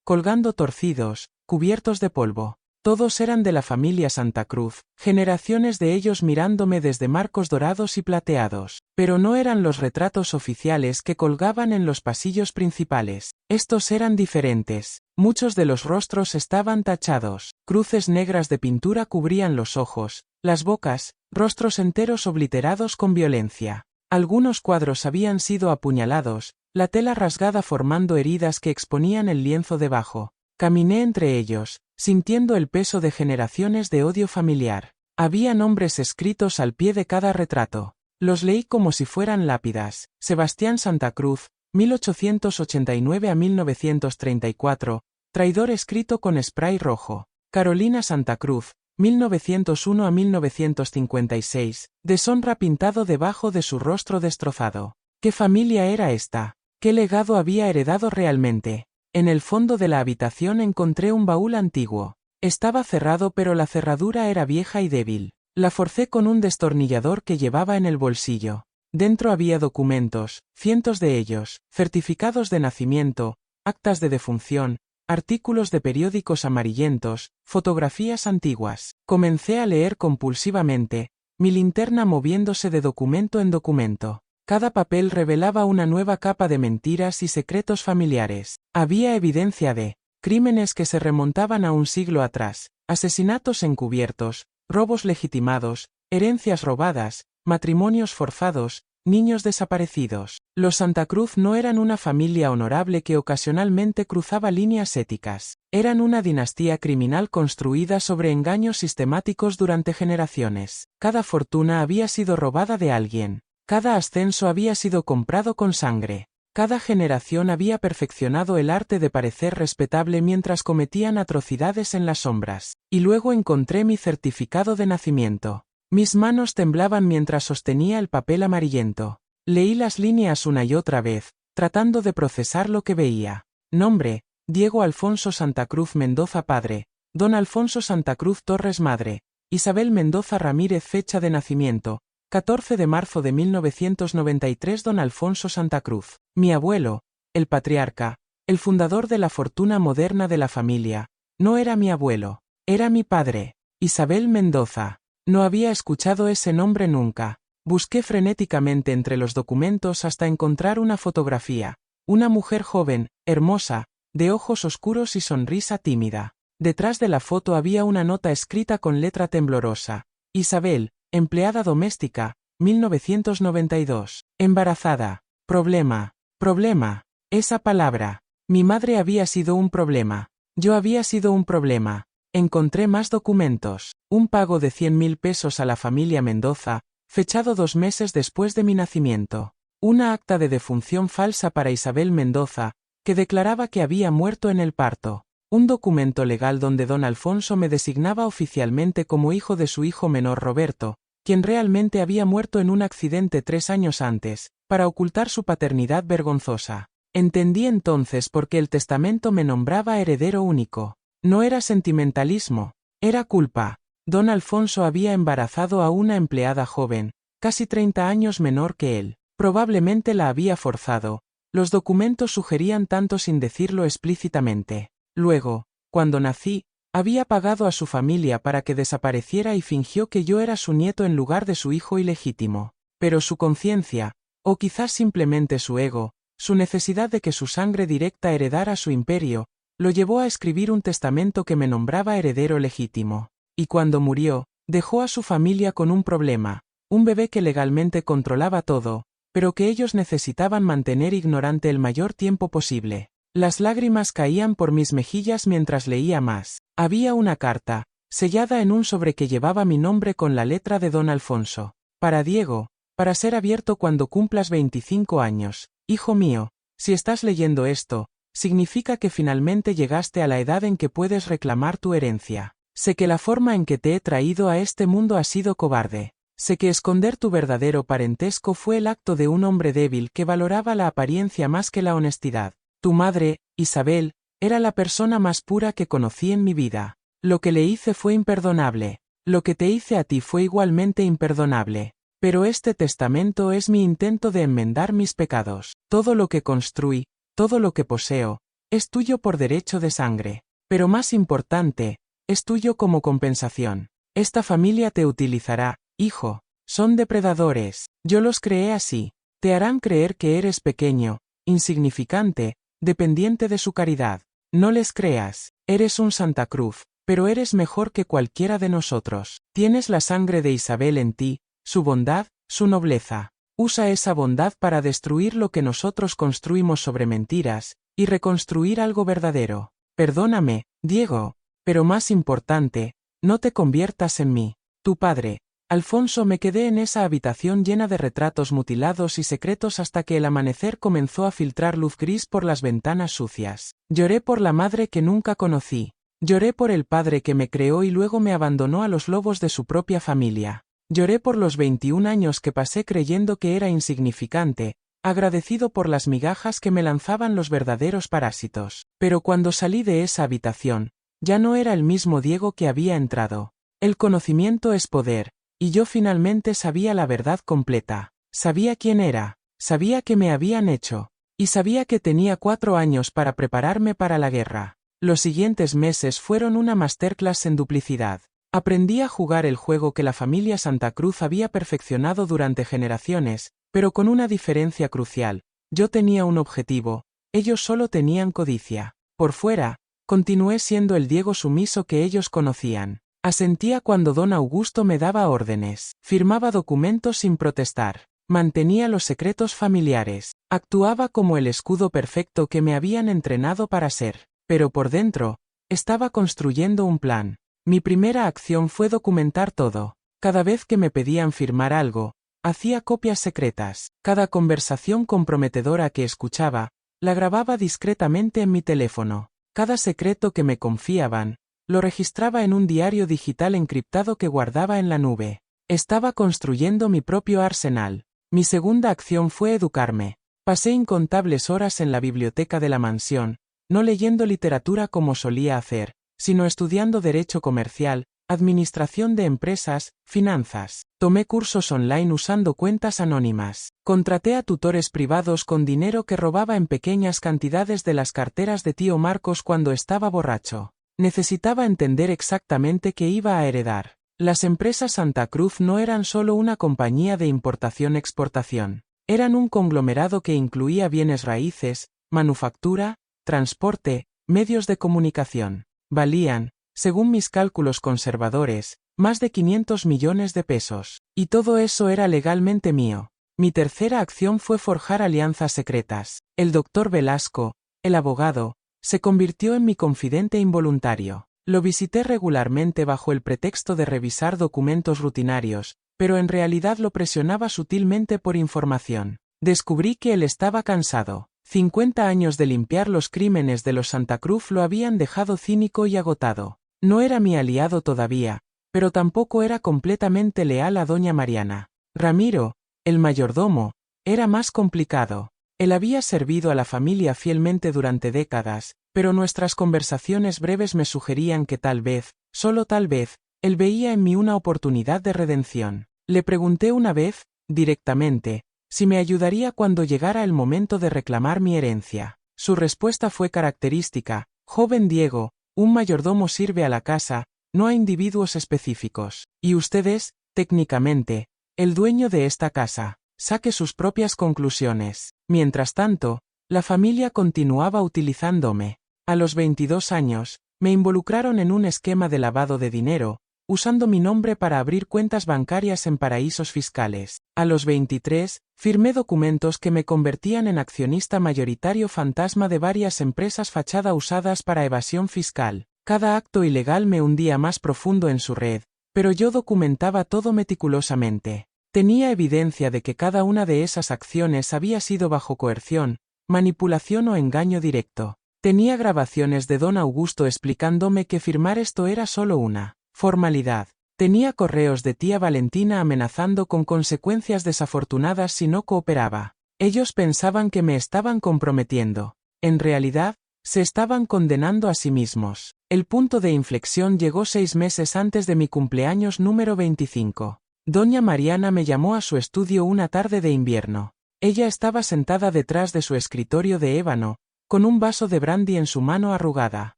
colgando torcidos, cubiertos de polvo. Todos eran de la familia Santa Cruz, generaciones de ellos mirándome desde marcos dorados y plateados. Pero no eran los retratos oficiales que colgaban en los pasillos principales. Estos eran diferentes. Muchos de los rostros estaban tachados. Cruces negras de pintura cubrían los ojos, las bocas, rostros enteros obliterados con violencia. Algunos cuadros habían sido apuñalados, la tela rasgada formando heridas que exponían el lienzo debajo. Caminé entre ellos, sintiendo el peso de generaciones de odio familiar. Había nombres escritos al pie de cada retrato. Los leí como si fueran lápidas. Sebastián Santa Cruz, 1889 a 1934, traidor escrito con spray rojo. Carolina Santa Cruz, 1901 a 1956, deshonra pintado debajo de su rostro destrozado. ¿Qué familia era esta? ¿Qué legado había heredado realmente? En el fondo de la habitación encontré un baúl antiguo. Estaba cerrado pero la cerradura era vieja y débil. La forcé con un destornillador que llevaba en el bolsillo. Dentro había documentos, cientos de ellos, certificados de nacimiento, actas de defunción, artículos de periódicos amarillentos, fotografías antiguas. Comencé a leer compulsivamente, mi linterna moviéndose de documento en documento. Cada papel revelaba una nueva capa de mentiras y secretos familiares. Había evidencia de crímenes que se remontaban a un siglo atrás, asesinatos encubiertos, robos legitimados, herencias robadas, matrimonios forzados, niños desaparecidos. Los Santa Cruz no eran una familia honorable que ocasionalmente cruzaba líneas éticas. Eran una dinastía criminal construida sobre engaños sistemáticos durante generaciones. Cada fortuna había sido robada de alguien. Cada ascenso había sido comprado con sangre. Cada generación había perfeccionado el arte de parecer respetable mientras cometían atrocidades en las sombras. Y luego encontré mi certificado de nacimiento. Mis manos temblaban mientras sostenía el papel amarillento. Leí las líneas una y otra vez, tratando de procesar lo que veía. Nombre: Diego Alfonso Santa Cruz Mendoza padre, Don Alfonso Santa Cruz Torres madre, Isabel Mendoza Ramírez fecha de nacimiento: 14 de marzo de 1993 Don Alfonso Santa Cruz. Mi abuelo, el patriarca, el fundador de la fortuna moderna de la familia, no era mi abuelo, era mi padre, Isabel Mendoza. No había escuchado ese nombre nunca. Busqué frenéticamente entre los documentos hasta encontrar una fotografía. Una mujer joven, hermosa, de ojos oscuros y sonrisa tímida. Detrás de la foto había una nota escrita con letra temblorosa. Isabel, empleada doméstica, 1992. Embarazada. Problema. Esa palabra. Mi madre había sido un problema. Yo había sido un problema. Encontré más documentos. Un pago de 100.000 pesos a la familia Mendoza, fechado 2 meses después de mi nacimiento. Una acta de defunción falsa para Isabel Mendoza, que declaraba que había muerto en el parto. Un documento legal donde don Alfonso me designaba oficialmente como hijo de su hijo menor Roberto, quien realmente había muerto en un accidente 3 años antes, para ocultar su paternidad vergonzosa. Entendí entonces por qué el testamento me nombraba heredero único. No era sentimentalismo, era culpa. Don Alfonso había embarazado a una empleada joven, casi 30 años menor que él. Probablemente la había forzado. Los documentos sugerían tanto sin decirlo explícitamente. Luego, cuando nací, había pagado a su familia para que desapareciera y fingió que yo era su nieto en lugar de su hijo ilegítimo. Pero su conciencia, o quizás simplemente su ego, su necesidad de que su sangre directa heredara su imperio, lo llevó a escribir un testamento que me nombraba heredero legítimo. Y cuando murió, dejó a su familia con un problema, un bebé que legalmente controlaba todo, pero que ellos necesitaban mantener ignorante el mayor tiempo posible. Las lágrimas caían por mis mejillas mientras leía más. Había una carta, sellada en un sobre que llevaba mi nombre con la letra de don Alfonso. Para Diego, para ser abierto cuando cumplas 25 años. Hijo mío, si estás leyendo esto, significa que finalmente llegaste a la edad en que puedes reclamar tu herencia. Sé que la forma en que te he traído a este mundo ha sido cobarde. Sé que esconder tu verdadero parentesco fue el acto de un hombre débil que valoraba la apariencia más que la honestidad. Tu madre, Isabel, era la persona más pura que conocí en mi vida. Lo que le hice fue imperdonable. Lo que te hice a ti fue igualmente imperdonable. Pero este testamento es mi intento de enmendar mis pecados. Todo lo que construí, todo lo que poseo, es tuyo por derecho de sangre. Pero más importante, es tuyo como compensación. Esta familia te utilizará, hijo. Son depredadores. Yo los creé así. Te harán creer que eres pequeño, insignificante, dependiente de su caridad. No les creas. Eres un Santa Cruz, pero eres mejor que cualquiera de nosotros. Tienes la sangre de Isabel en ti, su bondad, su nobleza. Usa esa bondad para destruir lo que nosotros construimos sobre mentiras, y reconstruir algo verdadero. Perdóname, Diego, pero más importante, no te conviertas en mí. Tu padre, Alfonso. Me quedé en esa habitación llena de retratos mutilados y secretos hasta que el amanecer comenzó a filtrar luz gris por las ventanas sucias. Lloré por la madre que nunca conocí. Lloré por el padre que me creó y luego me abandonó a los lobos de su propia familia. Lloré por los 21 años que pasé creyendo que era insignificante, agradecido por las migajas que me lanzaban los verdaderos parásitos. Pero cuando salí de esa habitación, ya no era el mismo Diego que había entrado. El conocimiento es poder, y yo finalmente sabía la verdad completa. Sabía quién era, sabía qué me habían hecho, y sabía que tenía 4 años para prepararme para la guerra. Los siguientes meses fueron una masterclass en duplicidad. Aprendí a jugar el juego que la familia Santa Cruz había perfeccionado durante generaciones, pero con una diferencia crucial. Yo tenía un objetivo, ellos solo tenían codicia. Por fuera, continué siendo el Diego sumiso que ellos conocían. Asentía cuando don Augusto me daba órdenes. Firmaba documentos sin protestar. Mantenía los secretos familiares. Actuaba como el escudo perfecto que me habían entrenado para ser. Pero por dentro, estaba construyendo un plan. Mi primera acción fue documentar todo. Cada vez que me pedían firmar algo, hacía copias secretas. Cada conversación comprometedora que escuchaba, la grababa discretamente en mi teléfono. Cada secreto que me confiaban, lo registraba en un diario digital encriptado que guardaba en la nube. Estaba construyendo mi propio arsenal. Mi segunda acción fue educarme. Pasé incontables horas en la biblioteca de la mansión, no leyendo literatura como solía hacer, sino estudiando derecho comercial, administración de empresas, finanzas. Tomé cursos online usando cuentas anónimas. Contraté a tutores privados con dinero que robaba en pequeñas cantidades de las carteras de tío Marcos cuando estaba borracho. Necesitaba entender exactamente qué iba a heredar. Las empresas Santa Cruz no eran solo una compañía de importación-exportación. Eran un conglomerado que incluía bienes raíces, manufactura, transporte, medios de comunicación. Valían, según mis cálculos conservadores, más de 500 millones de pesos. Y todo eso era legalmente mío. Mi tercera acción fue forjar alianzas secretas. El doctor Velasco, el abogado, se convirtió en mi confidente involuntario. Lo visité regularmente bajo el pretexto de revisar documentos rutinarios, pero en realidad lo presionaba sutilmente por información. Descubrí que él estaba cansado. 50 años de limpiar los crímenes de los Santa Cruz lo habían dejado cínico y agotado. No era mi aliado todavía, pero tampoco era completamente leal a doña Mariana. Ramiro, el mayordomo, era más complicado. Él había servido a la familia fielmente durante décadas, pero nuestras conversaciones breves me sugerían que tal vez, solo tal vez, él veía en mí una oportunidad de redención. Le pregunté una vez, directamente, si me ayudaría cuando llegara el momento de reclamar mi herencia. Su respuesta fue característica: joven Diego, un mayordomo sirve a la casa, no a individuos específicos. Y usted es, técnicamente, el dueño de esta casa. Saque sus propias conclusiones. Mientras tanto, la familia continuaba utilizándome. A los 22 años, me involucraron en un esquema de lavado de dinero, usando mi nombre para abrir cuentas bancarias en paraísos fiscales. A los 23, firmé documentos que me convertían en accionista mayoritario fantasma de varias empresas fachada usadas para evasión fiscal. Cada acto ilegal me hundía más profundo en su red, pero yo documentaba todo meticulosamente. Tenía evidencia de que cada una de esas acciones había sido bajo coerción, manipulación o engaño directo. Tenía grabaciones de don Augusto explicándome que firmar esto era solo una formalidad. Tenía correos de tía Valentina amenazando con consecuencias desafortunadas si no cooperaba. Ellos pensaban que me estaban comprometiendo. En realidad, se estaban condenando a sí mismos. El punto de inflexión llegó 6 meses antes de mi cumpleaños número 25. Doña Mariana me llamó a su estudio una tarde de invierno. Ella estaba sentada detrás de su escritorio de ébano, con un vaso de brandy en su mano arrugada.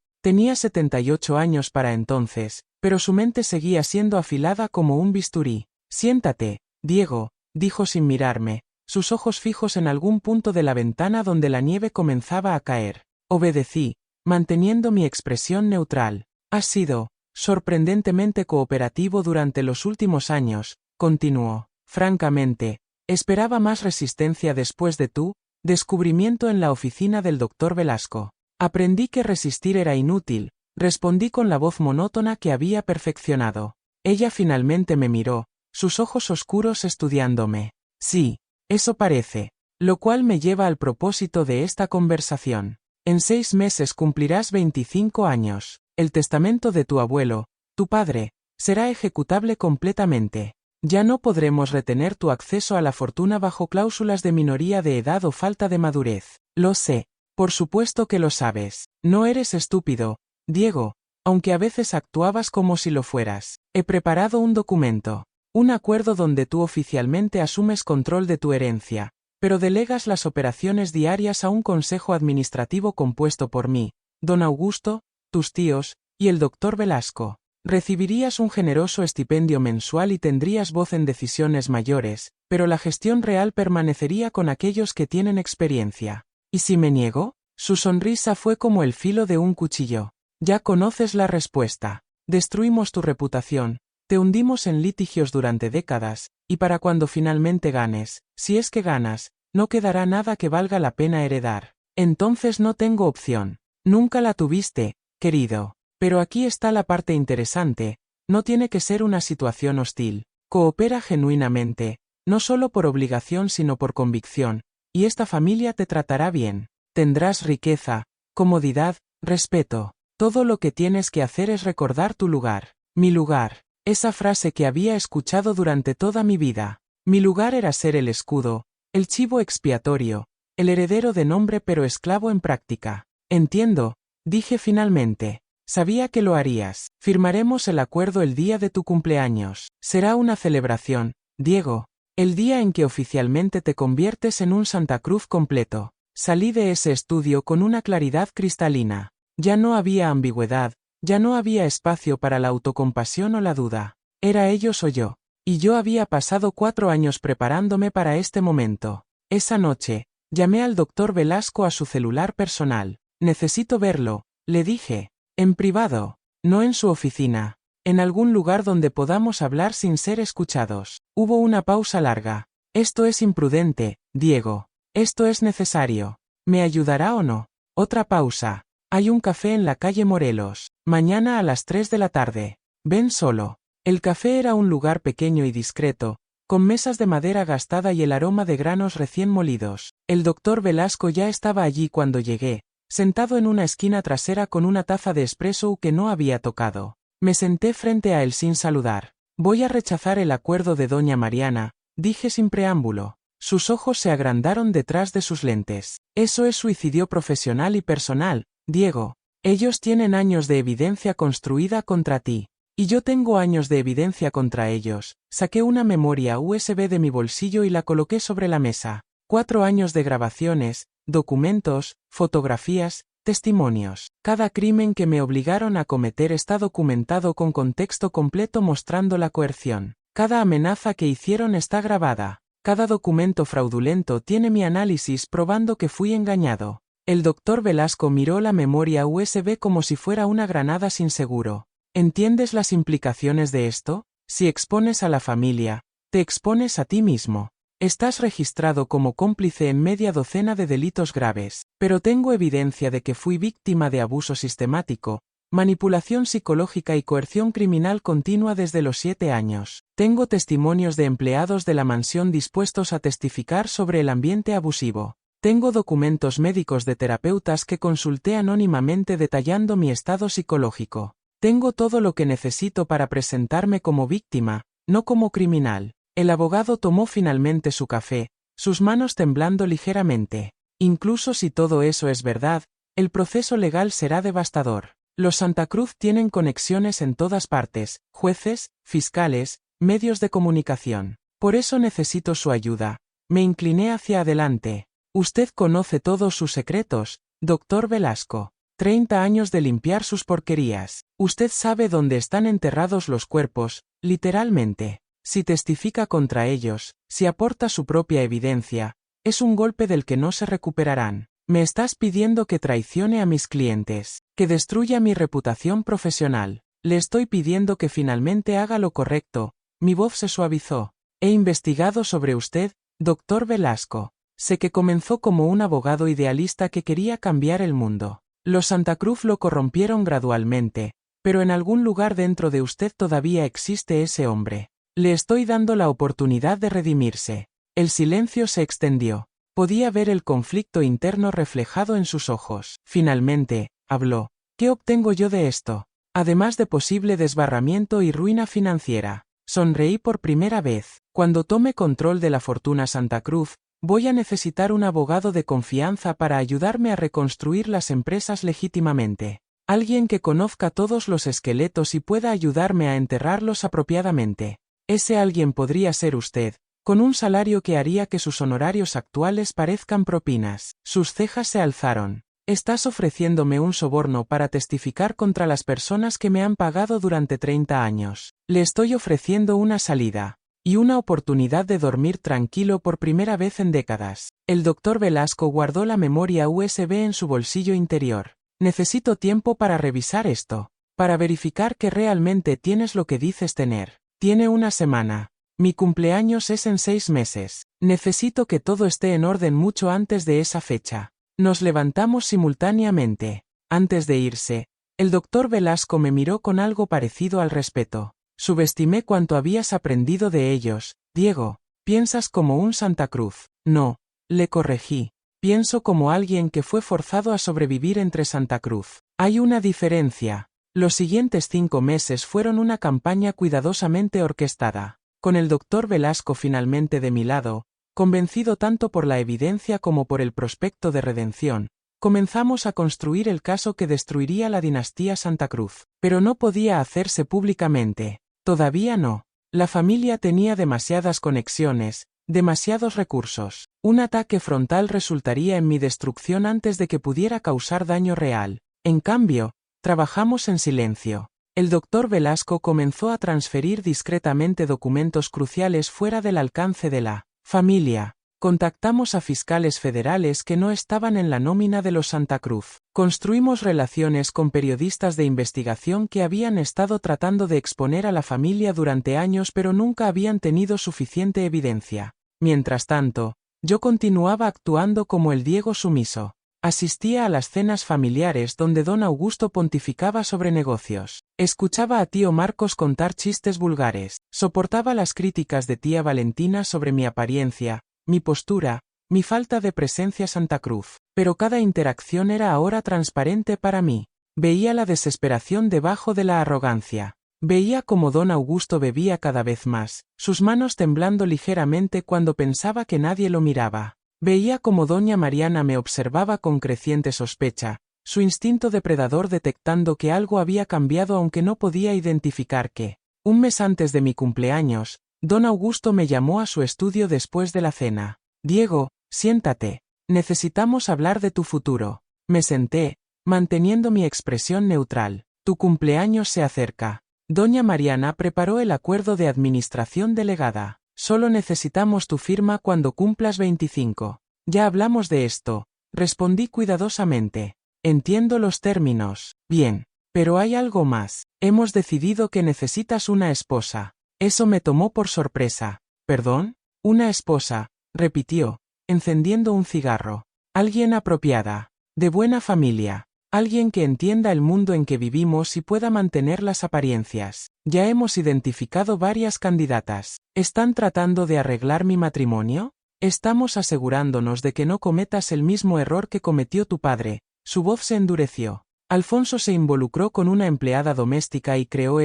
Tenía 78 años para entonces, pero su mente seguía siendo afilada como un bisturí. Siéntate, Diego, dijo sin mirarme, sus ojos fijos en algún punto de la ventana donde la nieve comenzaba a caer. Obedecí, manteniendo mi expresión neutral. Has sido sorprendentemente cooperativo durante los últimos años, continuó. Francamente, esperaba más resistencia después de tu descubrimiento en la oficina del doctor Velasco. Aprendí que resistir era inútil, respondí con la voz monótona que había perfeccionado. Ella finalmente me miró, sus ojos oscuros estudiándome. Sí, eso parece. Lo cual me lleva al propósito de esta conversación. En 6 meses cumplirás 25 años. El testamento de tu abuelo, tu padre, será ejecutable completamente. Ya no podremos retener tu acceso a la fortuna bajo cláusulas de minoría de edad o falta de madurez. Lo sé. Por supuesto que lo sabes. No eres estúpido, Diego, aunque a veces actuabas como si lo fueras. He preparado un documento. Un acuerdo donde tú oficialmente asumes control de tu herencia, pero delegas las operaciones diarias a un consejo administrativo compuesto por mí, don Augusto, tus tíos, y el doctor Velasco. Recibirías un generoso estipendio mensual y tendrías voz en decisiones mayores, pero la gestión real permanecería con aquellos que tienen experiencia. ¿Y si me niego? Su sonrisa fue como el filo de un cuchillo. Ya conoces la respuesta. Destruimos tu reputación, te hundimos en litigios durante décadas, y para cuando finalmente ganes, si es que ganas, no quedará nada que valga la pena heredar. Entonces no tengo opción. Nunca la tuviste, querido. Pero aquí está la parte interesante, no tiene que ser una situación hostil. Coopera genuinamente, no solo por obligación sino por convicción, y esta familia te tratará bien. Tendrás riqueza, comodidad, respeto. Todo lo que tienes que hacer es recordar tu lugar. Mi lugar. Esa frase que había escuchado durante toda mi vida. Mi lugar era ser el escudo, el chivo expiatorio, el heredero de nombre pero esclavo en práctica. Entiendo, dije finalmente. Sabía que lo harías. Firmaremos el acuerdo el día de tu cumpleaños. Será una celebración, Diego. El día en que oficialmente te conviertes en un Santa Cruz completo. Salí de ese estudio con una claridad cristalina. Ya no había ambigüedad, ya no había espacio para la autocompasión o la duda. Era ellos o yo. Y yo había pasado 4 años preparándome para este momento. Esa noche, llamé al doctor Velasco a su celular personal. Necesito verlo, le dije. En privado, no en su oficina. En algún lugar donde podamos hablar sin ser escuchados. Hubo una pausa larga. Esto es imprudente, Diego. Esto es necesario. ¿Me ayudará o no? Otra pausa. Hay un café en la calle Morelos. Mañana a las 3 de la tarde. Ven solo. El café era un lugar pequeño y discreto, con mesas de madera gastada y el aroma de granos recién molidos. El doctor Velasco ya estaba allí cuando llegué, sentado en una esquina trasera con una taza de espresso que no había tocado. Me senté frente a él sin saludar. Voy a rechazar el acuerdo de doña Mariana, dije sin preámbulo. Sus ojos se agrandaron detrás de sus lentes. Eso es suicidio profesional y personal, Diego. Ellos tienen años de evidencia construida contra ti. Y yo tengo años de evidencia contra ellos. Saqué una memoria USB de mi bolsillo y la coloqué sobre la mesa. 4 años de grabaciones, documentos, fotografías, testimonios. Cada crimen que me obligaron a cometer está documentado con contexto completo mostrando la coerción. Cada amenaza que hicieron está grabada. Cada documento fraudulento tiene mi análisis probando que fui engañado. El doctor Velasco miró la memoria USB como si fuera una granada sin seguro. ¿Entiendes las implicaciones de esto? Si expones a la familia, te expones a ti mismo. Estás registrado como cómplice en media docena de delitos graves, pero tengo evidencia de que fui víctima de abuso sistemático, manipulación psicológica y coerción criminal continua desde los 7 años. Tengo testimonios de empleados de la mansión dispuestos a testificar sobre el ambiente abusivo. Tengo documentos médicos de terapeutas que consulté anónimamente detallando mi estado psicológico. Tengo todo lo que necesito para presentarme como víctima, no como criminal. El abogado tomó finalmente su café, sus manos temblando ligeramente. Incluso si todo eso es verdad, el proceso legal será devastador. Los Santa Cruz tienen conexiones en todas partes, jueces, fiscales, medios de comunicación. Por eso necesito su ayuda. Me incliné hacia adelante. Usted conoce todos sus secretos, doctor Velasco. 30 años de limpiar sus porquerías. Usted sabe dónde están enterrados los cuerpos, literalmente. Si testifica contra ellos, si aporta su propia evidencia, es un golpe del que no se recuperarán. Me estás pidiendo que traicione a mis clientes, que destruya mi reputación profesional. Le estoy pidiendo que finalmente haga lo correcto. Mi voz se suavizó. He investigado sobre usted, doctor Velasco. Sé que comenzó como un abogado idealista que quería cambiar el mundo. Los Santa Cruz lo corrompieron gradualmente, pero en algún lugar dentro de usted todavía existe ese hombre. Le estoy dando la oportunidad de redimirse. El silencio se extendió. Podía ver el conflicto interno reflejado en sus ojos. Finalmente, habló. ¿Qué obtengo yo de esto? Además de posible desbarramiento y ruina financiera. Sonreí por primera vez. Cuando tome control de la fortuna Santa Cruz, voy a necesitar un abogado de confianza para ayudarme a reconstruir las empresas legítimamente. Alguien que conozca todos los esqueletos y pueda ayudarme a enterrarlos apropiadamente. Ese alguien podría ser usted, con un salario que haría que sus honorarios actuales parezcan propinas. Sus cejas se alzaron. Estás ofreciéndome un soborno para testificar contra las personas que me han pagado durante 30 años. Le estoy ofreciendo una salida. Y una oportunidad de dormir tranquilo por primera vez en décadas. El doctor Velasco guardó la memoria USB en su bolsillo interior. Necesito tiempo para revisar esto. Para verificar que realmente tienes lo que dices tener. Tiene una semana. Mi cumpleaños es en 6 meses. Necesito que todo esté en orden mucho antes de esa fecha. Nos levantamos simultáneamente. Antes de irse, el doctor Velasco me miró con algo parecido al respeto. Subestimé cuánto habías aprendido de ellos, Diego. Piensas como un Santa Cruz. No, le corregí. Pienso como alguien que fue forzado a sobrevivir entre Santa Cruz. Hay una diferencia. Los siguientes 5 meses fueron una campaña cuidadosamente orquestada. Con el doctor Velasco finalmente de mi lado, convencido tanto por la evidencia como por el prospecto de redención, comenzamos a construir el caso que destruiría la dinastía Santa Cruz. Pero no podía hacerse públicamente. Todavía no. La familia tenía demasiadas conexiones, demasiados recursos. Un ataque frontal resultaría en mi destrucción antes de que pudiera causar daño real. En cambio, trabajamos en silencio. El doctor Velasco comenzó a transferir discretamente documentos cruciales fuera del alcance de la familia. Contactamos a fiscales federales que no estaban en la nómina de los Santa Cruz. Construimos relaciones con periodistas de investigación que habían estado tratando de exponer a la familia durante años pero nunca habían tenido suficiente evidencia. Mientras tanto, yo continuaba actuando como el Diego sumiso. Asistía a las cenas familiares donde don Augusto pontificaba sobre negocios. Escuchaba a tío Marcos contar chistes vulgares. Soportaba las críticas de tía Valentina sobre mi apariencia, mi postura, mi falta de presencia Santa Cruz. Pero cada interacción era ahora transparente para mí. Veía la desesperación debajo de la arrogancia. Veía cómo don Augusto bebía cada vez más, sus manos temblando ligeramente cuando pensaba que nadie lo miraba. Veía cómo doña Mariana me observaba con creciente sospecha, su instinto depredador detectando que algo había cambiado aunque no podía identificar qué. Un mes antes de mi cumpleaños, don Augusto me llamó a su estudio después de la cena. Diego, siéntate. Necesitamos hablar de tu futuro. Me senté, manteniendo mi expresión neutral. Tu cumpleaños se acerca. Doña Mariana preparó el acuerdo de administración delegada. Solo necesitamos tu firma cuando cumplas 25. Ya hablamos de esto, respondí cuidadosamente. Entiendo los términos. Bien. Pero hay algo más. Hemos decidido que necesitas una esposa. Eso me tomó por sorpresa. ¿Perdón? Una esposa, repitió, encendiendo un cigarro. Alguien apropiada. De buena familia. Alguien que entienda el mundo en que vivimos y pueda mantener las apariencias. Ya hemos identificado varias candidatas. ¿Están tratando de arreglar mi matrimonio? Estamos asegurándonos de que no cometas el mismo error que cometió tu padre. Su voz se endureció. Alfonso se involucró con una empleada doméstica y creó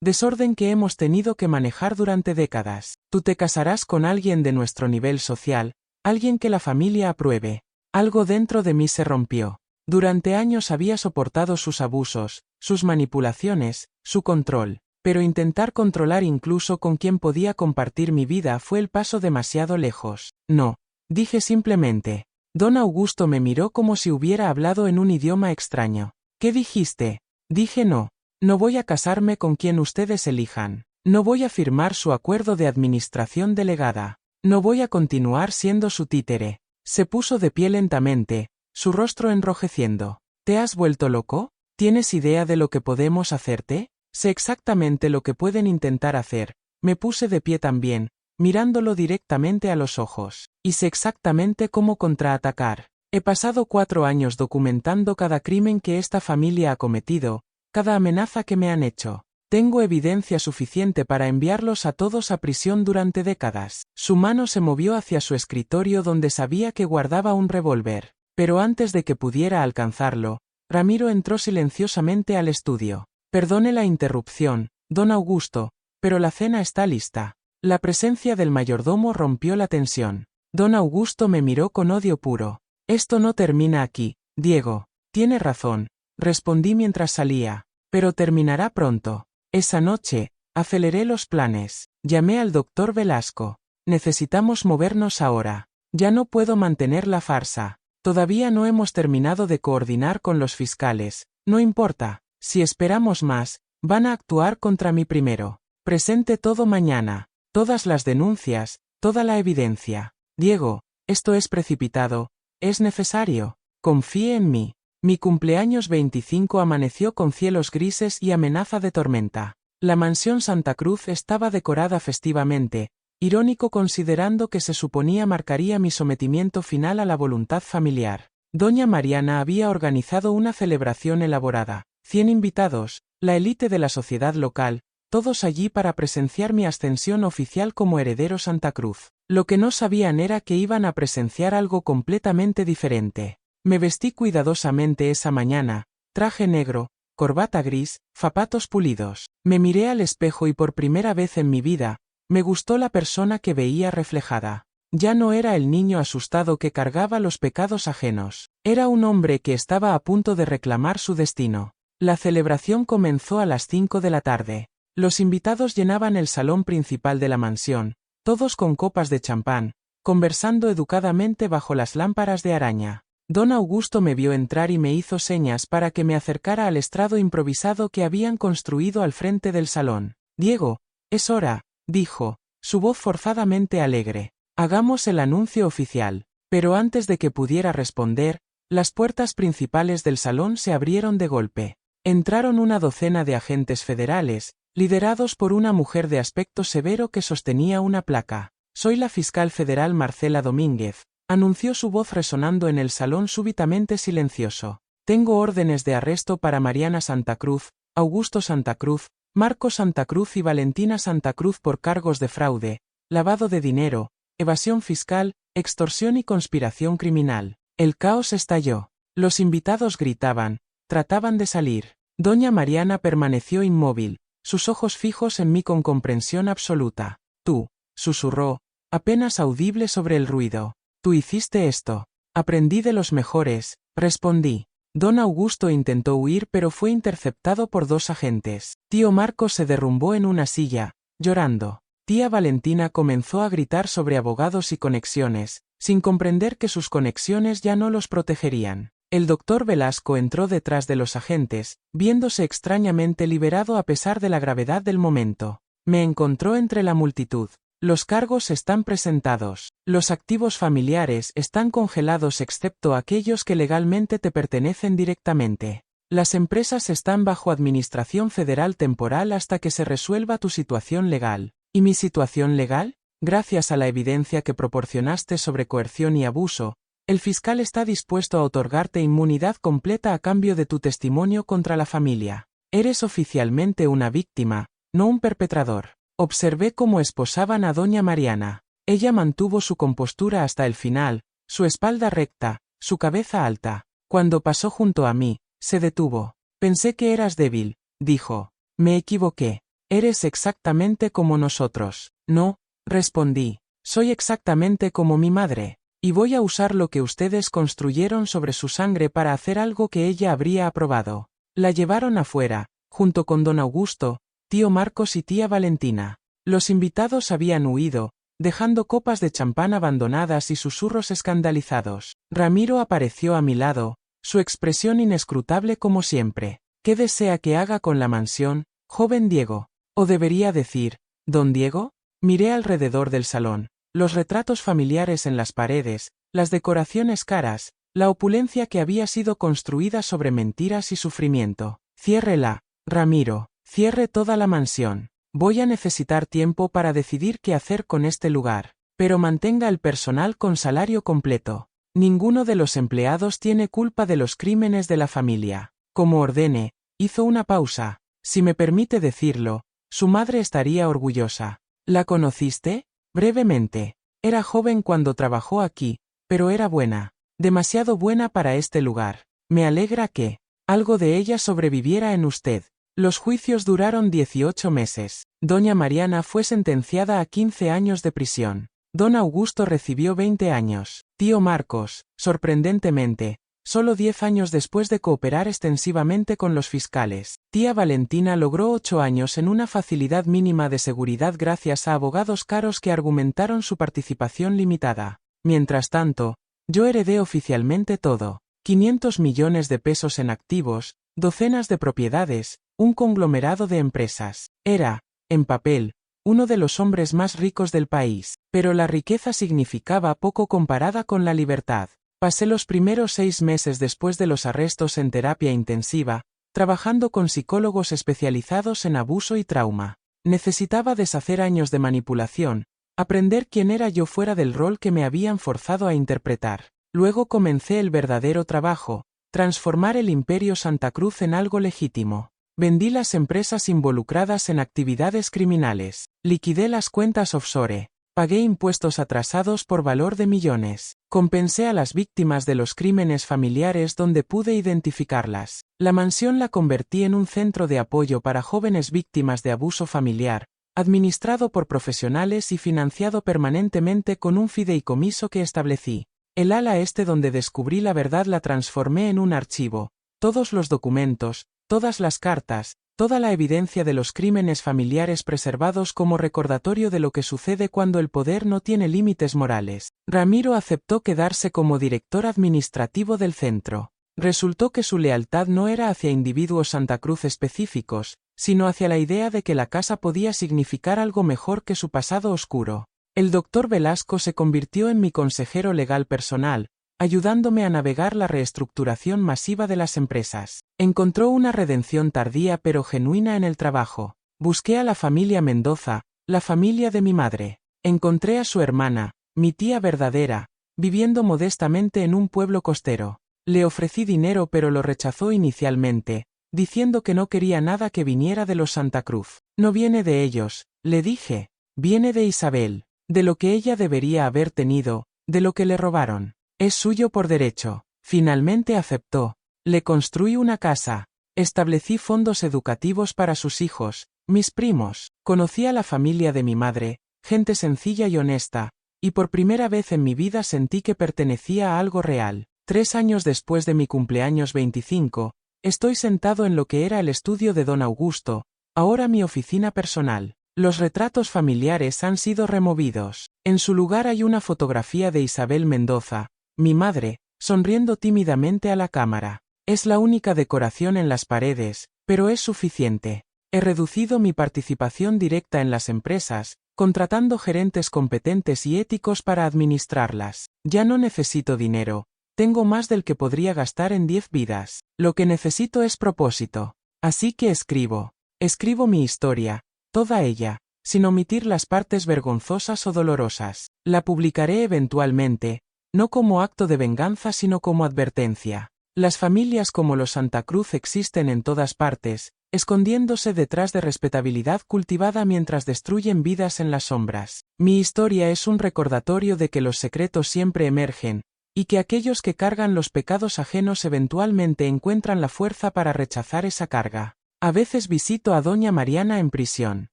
desorden que hemos tenido que manejar durante décadas. Tú te casarás con alguien de nuestro nivel social, alguien que la familia apruebe. Algo dentro de mí se rompió. Durante años había soportado sus abusos, sus manipulaciones, su control, pero intentar controlar incluso con quien podía compartir mi vida fue el paso demasiado lejos. No, dije simplemente. Don Augusto me miró como si hubiera hablado en un idioma extraño. ¿Qué dijiste? Dije no. No voy a casarme con quien ustedes elijan. No voy a firmar su acuerdo de administración delegada. No voy a continuar siendo su títere. Se puso de pie lentamente, su rostro enrojeciendo. ¿Te has vuelto loco? ¿Tienes idea de lo que podemos hacerte? Sé exactamente lo que pueden intentar hacer. Me puse de pie también, mirándolo directamente a los ojos. Y sé exactamente cómo contraatacar. He pasado 4 años documentando cada crimen que esta familia ha cometido, cada amenaza que me han hecho. Tengo evidencia suficiente para enviarlos a todos a prisión durante décadas. Su mano se movió hacia su escritorio donde sabía que guardaba un revólver. Pero antes de que pudiera alcanzarlo, Ramiro entró silenciosamente al estudio. Perdone la interrupción, don Augusto, pero la cena está lista. La presencia del mayordomo rompió la tensión. Don Augusto me miró con odio puro. Esto no termina aquí, Diego. Tiene razón, respondí mientras salía. Pero terminará pronto. Esa noche, aceleré los planes. Llamé al doctor Velasco. Necesitamos movernos ahora. Ya no puedo mantener la farsa. Todavía no hemos terminado de coordinar con los fiscales. No importa. Si esperamos más, van a actuar contra mí primero. Presente todo mañana. Todas las denuncias, toda la evidencia. Diego, esto es precipitado. Es necesario. Confíe en mí. Mi cumpleaños 25 amaneció con cielos grises y amenaza de tormenta. La mansión Santa Cruz estaba decorada festivamente, irónico considerando que se suponía marcaría mi sometimiento final a la voluntad familiar. Doña Mariana había organizado una celebración elaborada. 100 invitados, la élite de la sociedad local, todos allí para presenciar mi ascensión oficial como heredero Santa Cruz. Lo que no sabían era que iban a presenciar algo completamente diferente. Me vestí cuidadosamente esa mañana, traje negro, corbata gris, zapatos pulidos. Me miré al espejo y por primera vez en mi vida, me gustó la persona que veía reflejada. Ya no era el niño asustado que cargaba los pecados ajenos. Era un hombre que estaba a punto de reclamar su destino. La celebración comenzó a las 5 de la tarde. Los invitados llenaban el salón principal de la mansión, todos con copas de champán, conversando educadamente bajo las lámparas de araña. Don Augusto me vio entrar y me hizo señas para que me acercara al estrado improvisado que habían construido al frente del salón. Diego, es hora, dijo, su voz forzadamente alegre. Hagamos el anuncio oficial. Pero antes de que pudiera responder, las puertas principales del salón se abrieron de golpe. Entraron una docena de agentes federales, liderados por una mujer de aspecto severo que sostenía una placa. Soy la fiscal federal Marcela Domínguez, anunció su voz resonando en el salón súbitamente silencioso. Tengo órdenes de arresto para Mariana Santa Cruz, Augusto Santa Cruz, Marco Santa Cruz y Valentina Santa Cruz por cargos de fraude, lavado de dinero, evasión fiscal, extorsión y conspiración criminal. El caos estalló. Los invitados gritaban, trataban de salir. Doña Mariana permaneció inmóvil, sus ojos fijos en mí con comprensión absoluta. Tú, susurró, apenas audible sobre el ruido. Tú hiciste esto. Aprendí de los mejores, respondí. Don Augusto intentó huir pero fue interceptado por 2 agentes. Tío Marco se derrumbó en una silla, llorando. Tía Valentina comenzó a gritar sobre abogados y conexiones, sin comprender que sus conexiones ya no los protegerían. El doctor Velasco entró detrás de los agentes, viéndose extrañamente liberado a pesar de la gravedad del momento. Me encontró entre la multitud. Los cargos están presentados. Los activos familiares están congelados excepto aquellos que legalmente te pertenecen directamente. Las empresas están bajo administración federal temporal hasta que se resuelva tu situación legal. ¿Y mi situación legal? Gracias a la evidencia que proporcionaste sobre coerción y abuso, el fiscal está dispuesto a otorgarte inmunidad completa a cambio de tu testimonio contra la familia. Eres oficialmente una víctima, no un perpetrador. Observé cómo esposaban a doña Mariana. Ella mantuvo su compostura hasta el final, su espalda recta, su cabeza alta. Cuando pasó junto a mí, se detuvo. Pensé que eras débil, dijo. Me equivoqué. Eres exactamente como nosotros. No, respondí. Soy exactamente como mi madre. Y voy a usar lo que ustedes construyeron sobre su sangre para hacer algo que ella habría aprobado. La llevaron afuera, junto con don Augusto, tío Marcos y tía Valentina. Los invitados habían huido, dejando copas de champán abandonadas y susurros escandalizados. Ramiro apareció a mi lado, su expresión inescrutable como siempre. ¿Qué desea que haga con la mansión, joven Diego? O debería decir, ¿don Diego? Miré alrededor del salón. Los retratos familiares en las paredes, las decoraciones caras, la opulencia que había sido construida sobre mentiras y sufrimiento. Ciérrela, Ramiro, cierre toda la mansión. Voy a necesitar tiempo para decidir qué hacer con este lugar. Pero mantenga el personal con salario completo. Ninguno de los empleados tiene culpa de los crímenes de la familia. Como ordene, hizo una pausa. Si me permite decirlo, su madre estaría orgullosa. ¿La conociste? Brevemente. Era joven cuando trabajó aquí, pero era buena. Demasiado buena para este lugar. Me alegra que algo de ella sobreviviera en usted. Los juicios duraron 18 meses. Doña Mariana fue sentenciada a 15 años de prisión. Don Augusto recibió 20 años. Tío Marcos, sorprendentemente, solo 10 años después de cooperar extensivamente con los fiscales. Tía Valentina logró 8 años en una facilidad mínima de seguridad gracias a abogados caros que argumentaron su participación limitada. Mientras tanto, yo heredé oficialmente todo. 500 millones de pesos en activos, docenas de propiedades, un conglomerado de empresas. Era, en papel, uno de los hombres más ricos del país, pero la riqueza significaba poco comparada con la libertad. Pasé los primeros 6 meses después de los arrestos en terapia intensiva, trabajando con psicólogos especializados en abuso y trauma. Necesitaba deshacer años de manipulación, aprender quién era yo fuera del rol que me habían forzado a interpretar. Luego comencé el verdadero trabajo, transformar el Imperio Santa Cruz en algo legítimo. Vendí las empresas involucradas en actividades criminales, liquidé las cuentas offshore, pagué impuestos atrasados por valor de millones, compensé a las víctimas de los crímenes familiares donde pude identificarlas. La mansión la convertí en un centro de apoyo para jóvenes víctimas de abuso familiar, administrado por profesionales y financiado permanentemente con un fideicomiso que establecí. El ala este donde descubrí la verdad la transformé en un archivo. Todos los documentos, todas las cartas, toda la evidencia de los crímenes familiares preservados como recordatorio de lo que sucede cuando el poder no tiene límites morales. Ramiro aceptó quedarse como director administrativo del centro. Resultó que su lealtad no era hacia individuos Santa Cruz específicos, sino hacia la idea de que la casa podía significar algo mejor que su pasado oscuro. El doctor Velasco se convirtió en mi consejero legal personal, ayudándome a navegar la reestructuración masiva de las empresas. Encontró una redención tardía pero genuina en el trabajo. Busqué a la familia Mendoza, la familia de mi madre. Encontré a su hermana, mi tía verdadera, viviendo modestamente en un pueblo costero. Le ofrecí dinero pero lo rechazó inicialmente, diciendo que no quería nada que viniera de los Santa Cruz. No viene de ellos, le dije. Viene de Isabel, de lo que ella debería haber tenido, de lo que le robaron. Es suyo por derecho. Finalmente aceptó. Le construí una casa. Establecí fondos educativos para sus hijos, mis primos. Conocí a la familia de mi madre, gente sencilla y honesta, y por primera vez en mi vida sentí que pertenecía a algo real. 3 años después de mi cumpleaños 25, estoy sentado en lo que era el estudio de don Augusto, ahora mi oficina personal. Los retratos familiares han sido removidos. En su lugar hay una fotografía de Isabel Mendoza, mi madre, sonriendo tímidamente a la cámara. Es la única decoración en las paredes, pero es suficiente. He reducido mi participación directa en las empresas, contratando gerentes competentes y éticos para administrarlas. Ya no necesito dinero. Tengo más del que podría gastar en 10 vidas. Lo que necesito es propósito. Así que escribo. Escribo mi historia, toda ella, sin omitir las partes vergonzosas o dolorosas. La publicaré eventualmente, no como acto de venganza sino como advertencia. Las familias como los Santa Cruz existen en todas partes, escondiéndose detrás de respetabilidad cultivada mientras destruyen vidas en las sombras. Mi historia es un recordatorio de que los secretos siempre emergen, y que aquellos que cargan los pecados ajenos eventualmente encuentran la fuerza para rechazar esa carga. A veces visito a doña Mariana en prisión.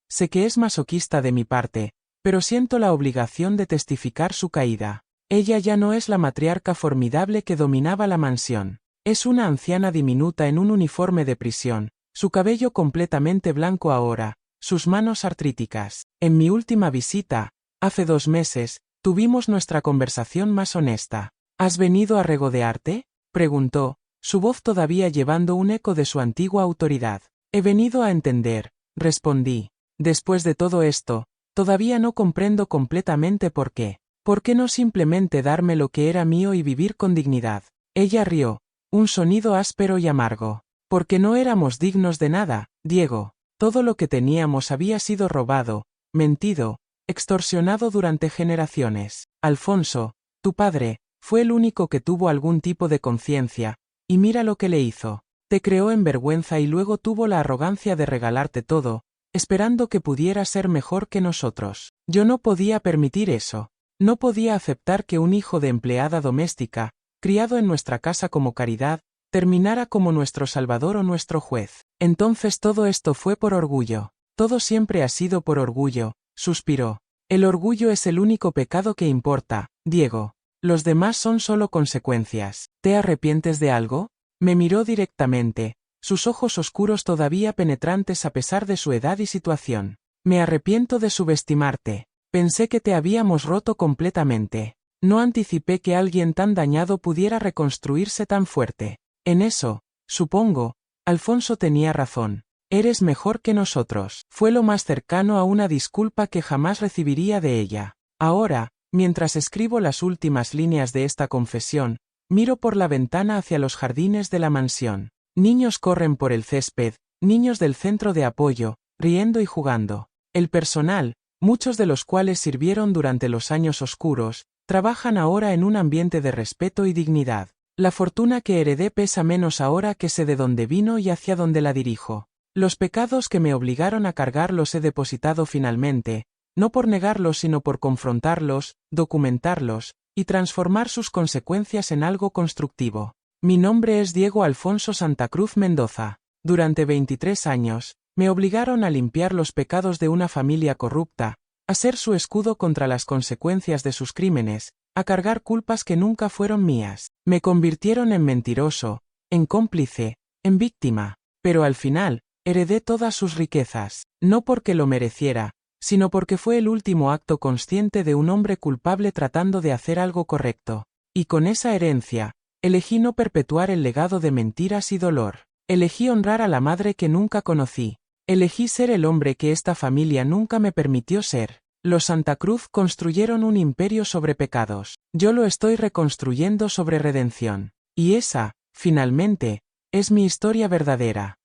Sé que es masoquista de mi parte, pero siento la obligación de testificar su caída. Ella ya no es la matriarca formidable que dominaba la mansión. Es una anciana diminuta en un uniforme de prisión, su cabello completamente blanco ahora, sus manos artríticas. En mi última visita, hace 2 meses, tuvimos nuestra conversación más honesta. ¿Has venido a regodearte?, preguntó, su voz todavía llevando un eco de su antigua autoridad. He venido a entender, respondí. Después de todo esto, todavía no comprendo completamente por qué. ¿Por qué no simplemente darme lo que era mío y vivir con dignidad? Ella rió, un sonido áspero y amargo. Porque no éramos dignos de nada, Diego. Todo lo que teníamos había sido robado, mentido, extorsionado durante generaciones. Alfonso, tu padre, fue el único que tuvo algún tipo de conciencia, y mira lo que le hizo. Te creó en vergüenza y luego tuvo la arrogancia de regalarte todo, esperando que pudiera ser mejor que nosotros. Yo no podía permitir eso. No podía aceptar que un hijo de empleada doméstica, criado en nuestra casa como caridad, terminara como nuestro salvador o nuestro juez. Entonces todo esto fue por orgullo. Todo siempre ha sido por orgullo, suspiró. El orgullo es el único pecado que importa, Diego. Los demás son solo consecuencias. ¿Te arrepientes de algo? Me miró directamente, sus ojos oscuros todavía penetrantes a pesar de su edad y situación. Me arrepiento de subestimarte. Pensé que te habíamos roto completamente. No anticipé que alguien tan dañado pudiera reconstruirse tan fuerte. En eso, supongo, Alfonso tenía razón. Eres mejor que nosotros. Fue lo más cercano a una disculpa que jamás recibiría de ella. Ahora, mientras escribo las últimas líneas de esta confesión, miro por la ventana hacia los jardines de la mansión. Niños corren por el césped, niños del centro de apoyo, riendo y jugando. El personal, muchos de los cuales sirvieron durante los años oscuros, trabajan ahora en un ambiente de respeto y dignidad. La fortuna que heredé pesa menos ahora que sé de dónde vino y hacia dónde la dirijo. Los pecados que me obligaron a cargar los he depositado finalmente, no por negarlos sino por confrontarlos, documentarlos, y transformar sus consecuencias en algo constructivo. Mi nombre es Diego Alfonso Santa Cruz Mendoza. Durante 23 años, me obligaron a limpiar los pecados de una familia corrupta, a ser su escudo contra las consecuencias de sus crímenes, a cargar culpas que nunca fueron mías. Me convirtieron en mentiroso, en cómplice, en víctima. Pero al final, heredé todas sus riquezas, no porque lo mereciera, sino porque fue el último acto consciente de un hombre culpable tratando de hacer algo correcto. Y con esa herencia, elegí no perpetuar el legado de mentiras y dolor. Elegí honrar a la madre que nunca conocí. Elegí ser el hombre que esta familia nunca me permitió ser. Los Santa Cruz construyeron un imperio sobre pecados. Yo lo estoy reconstruyendo sobre redención. Y esa, finalmente, es mi historia verdadera.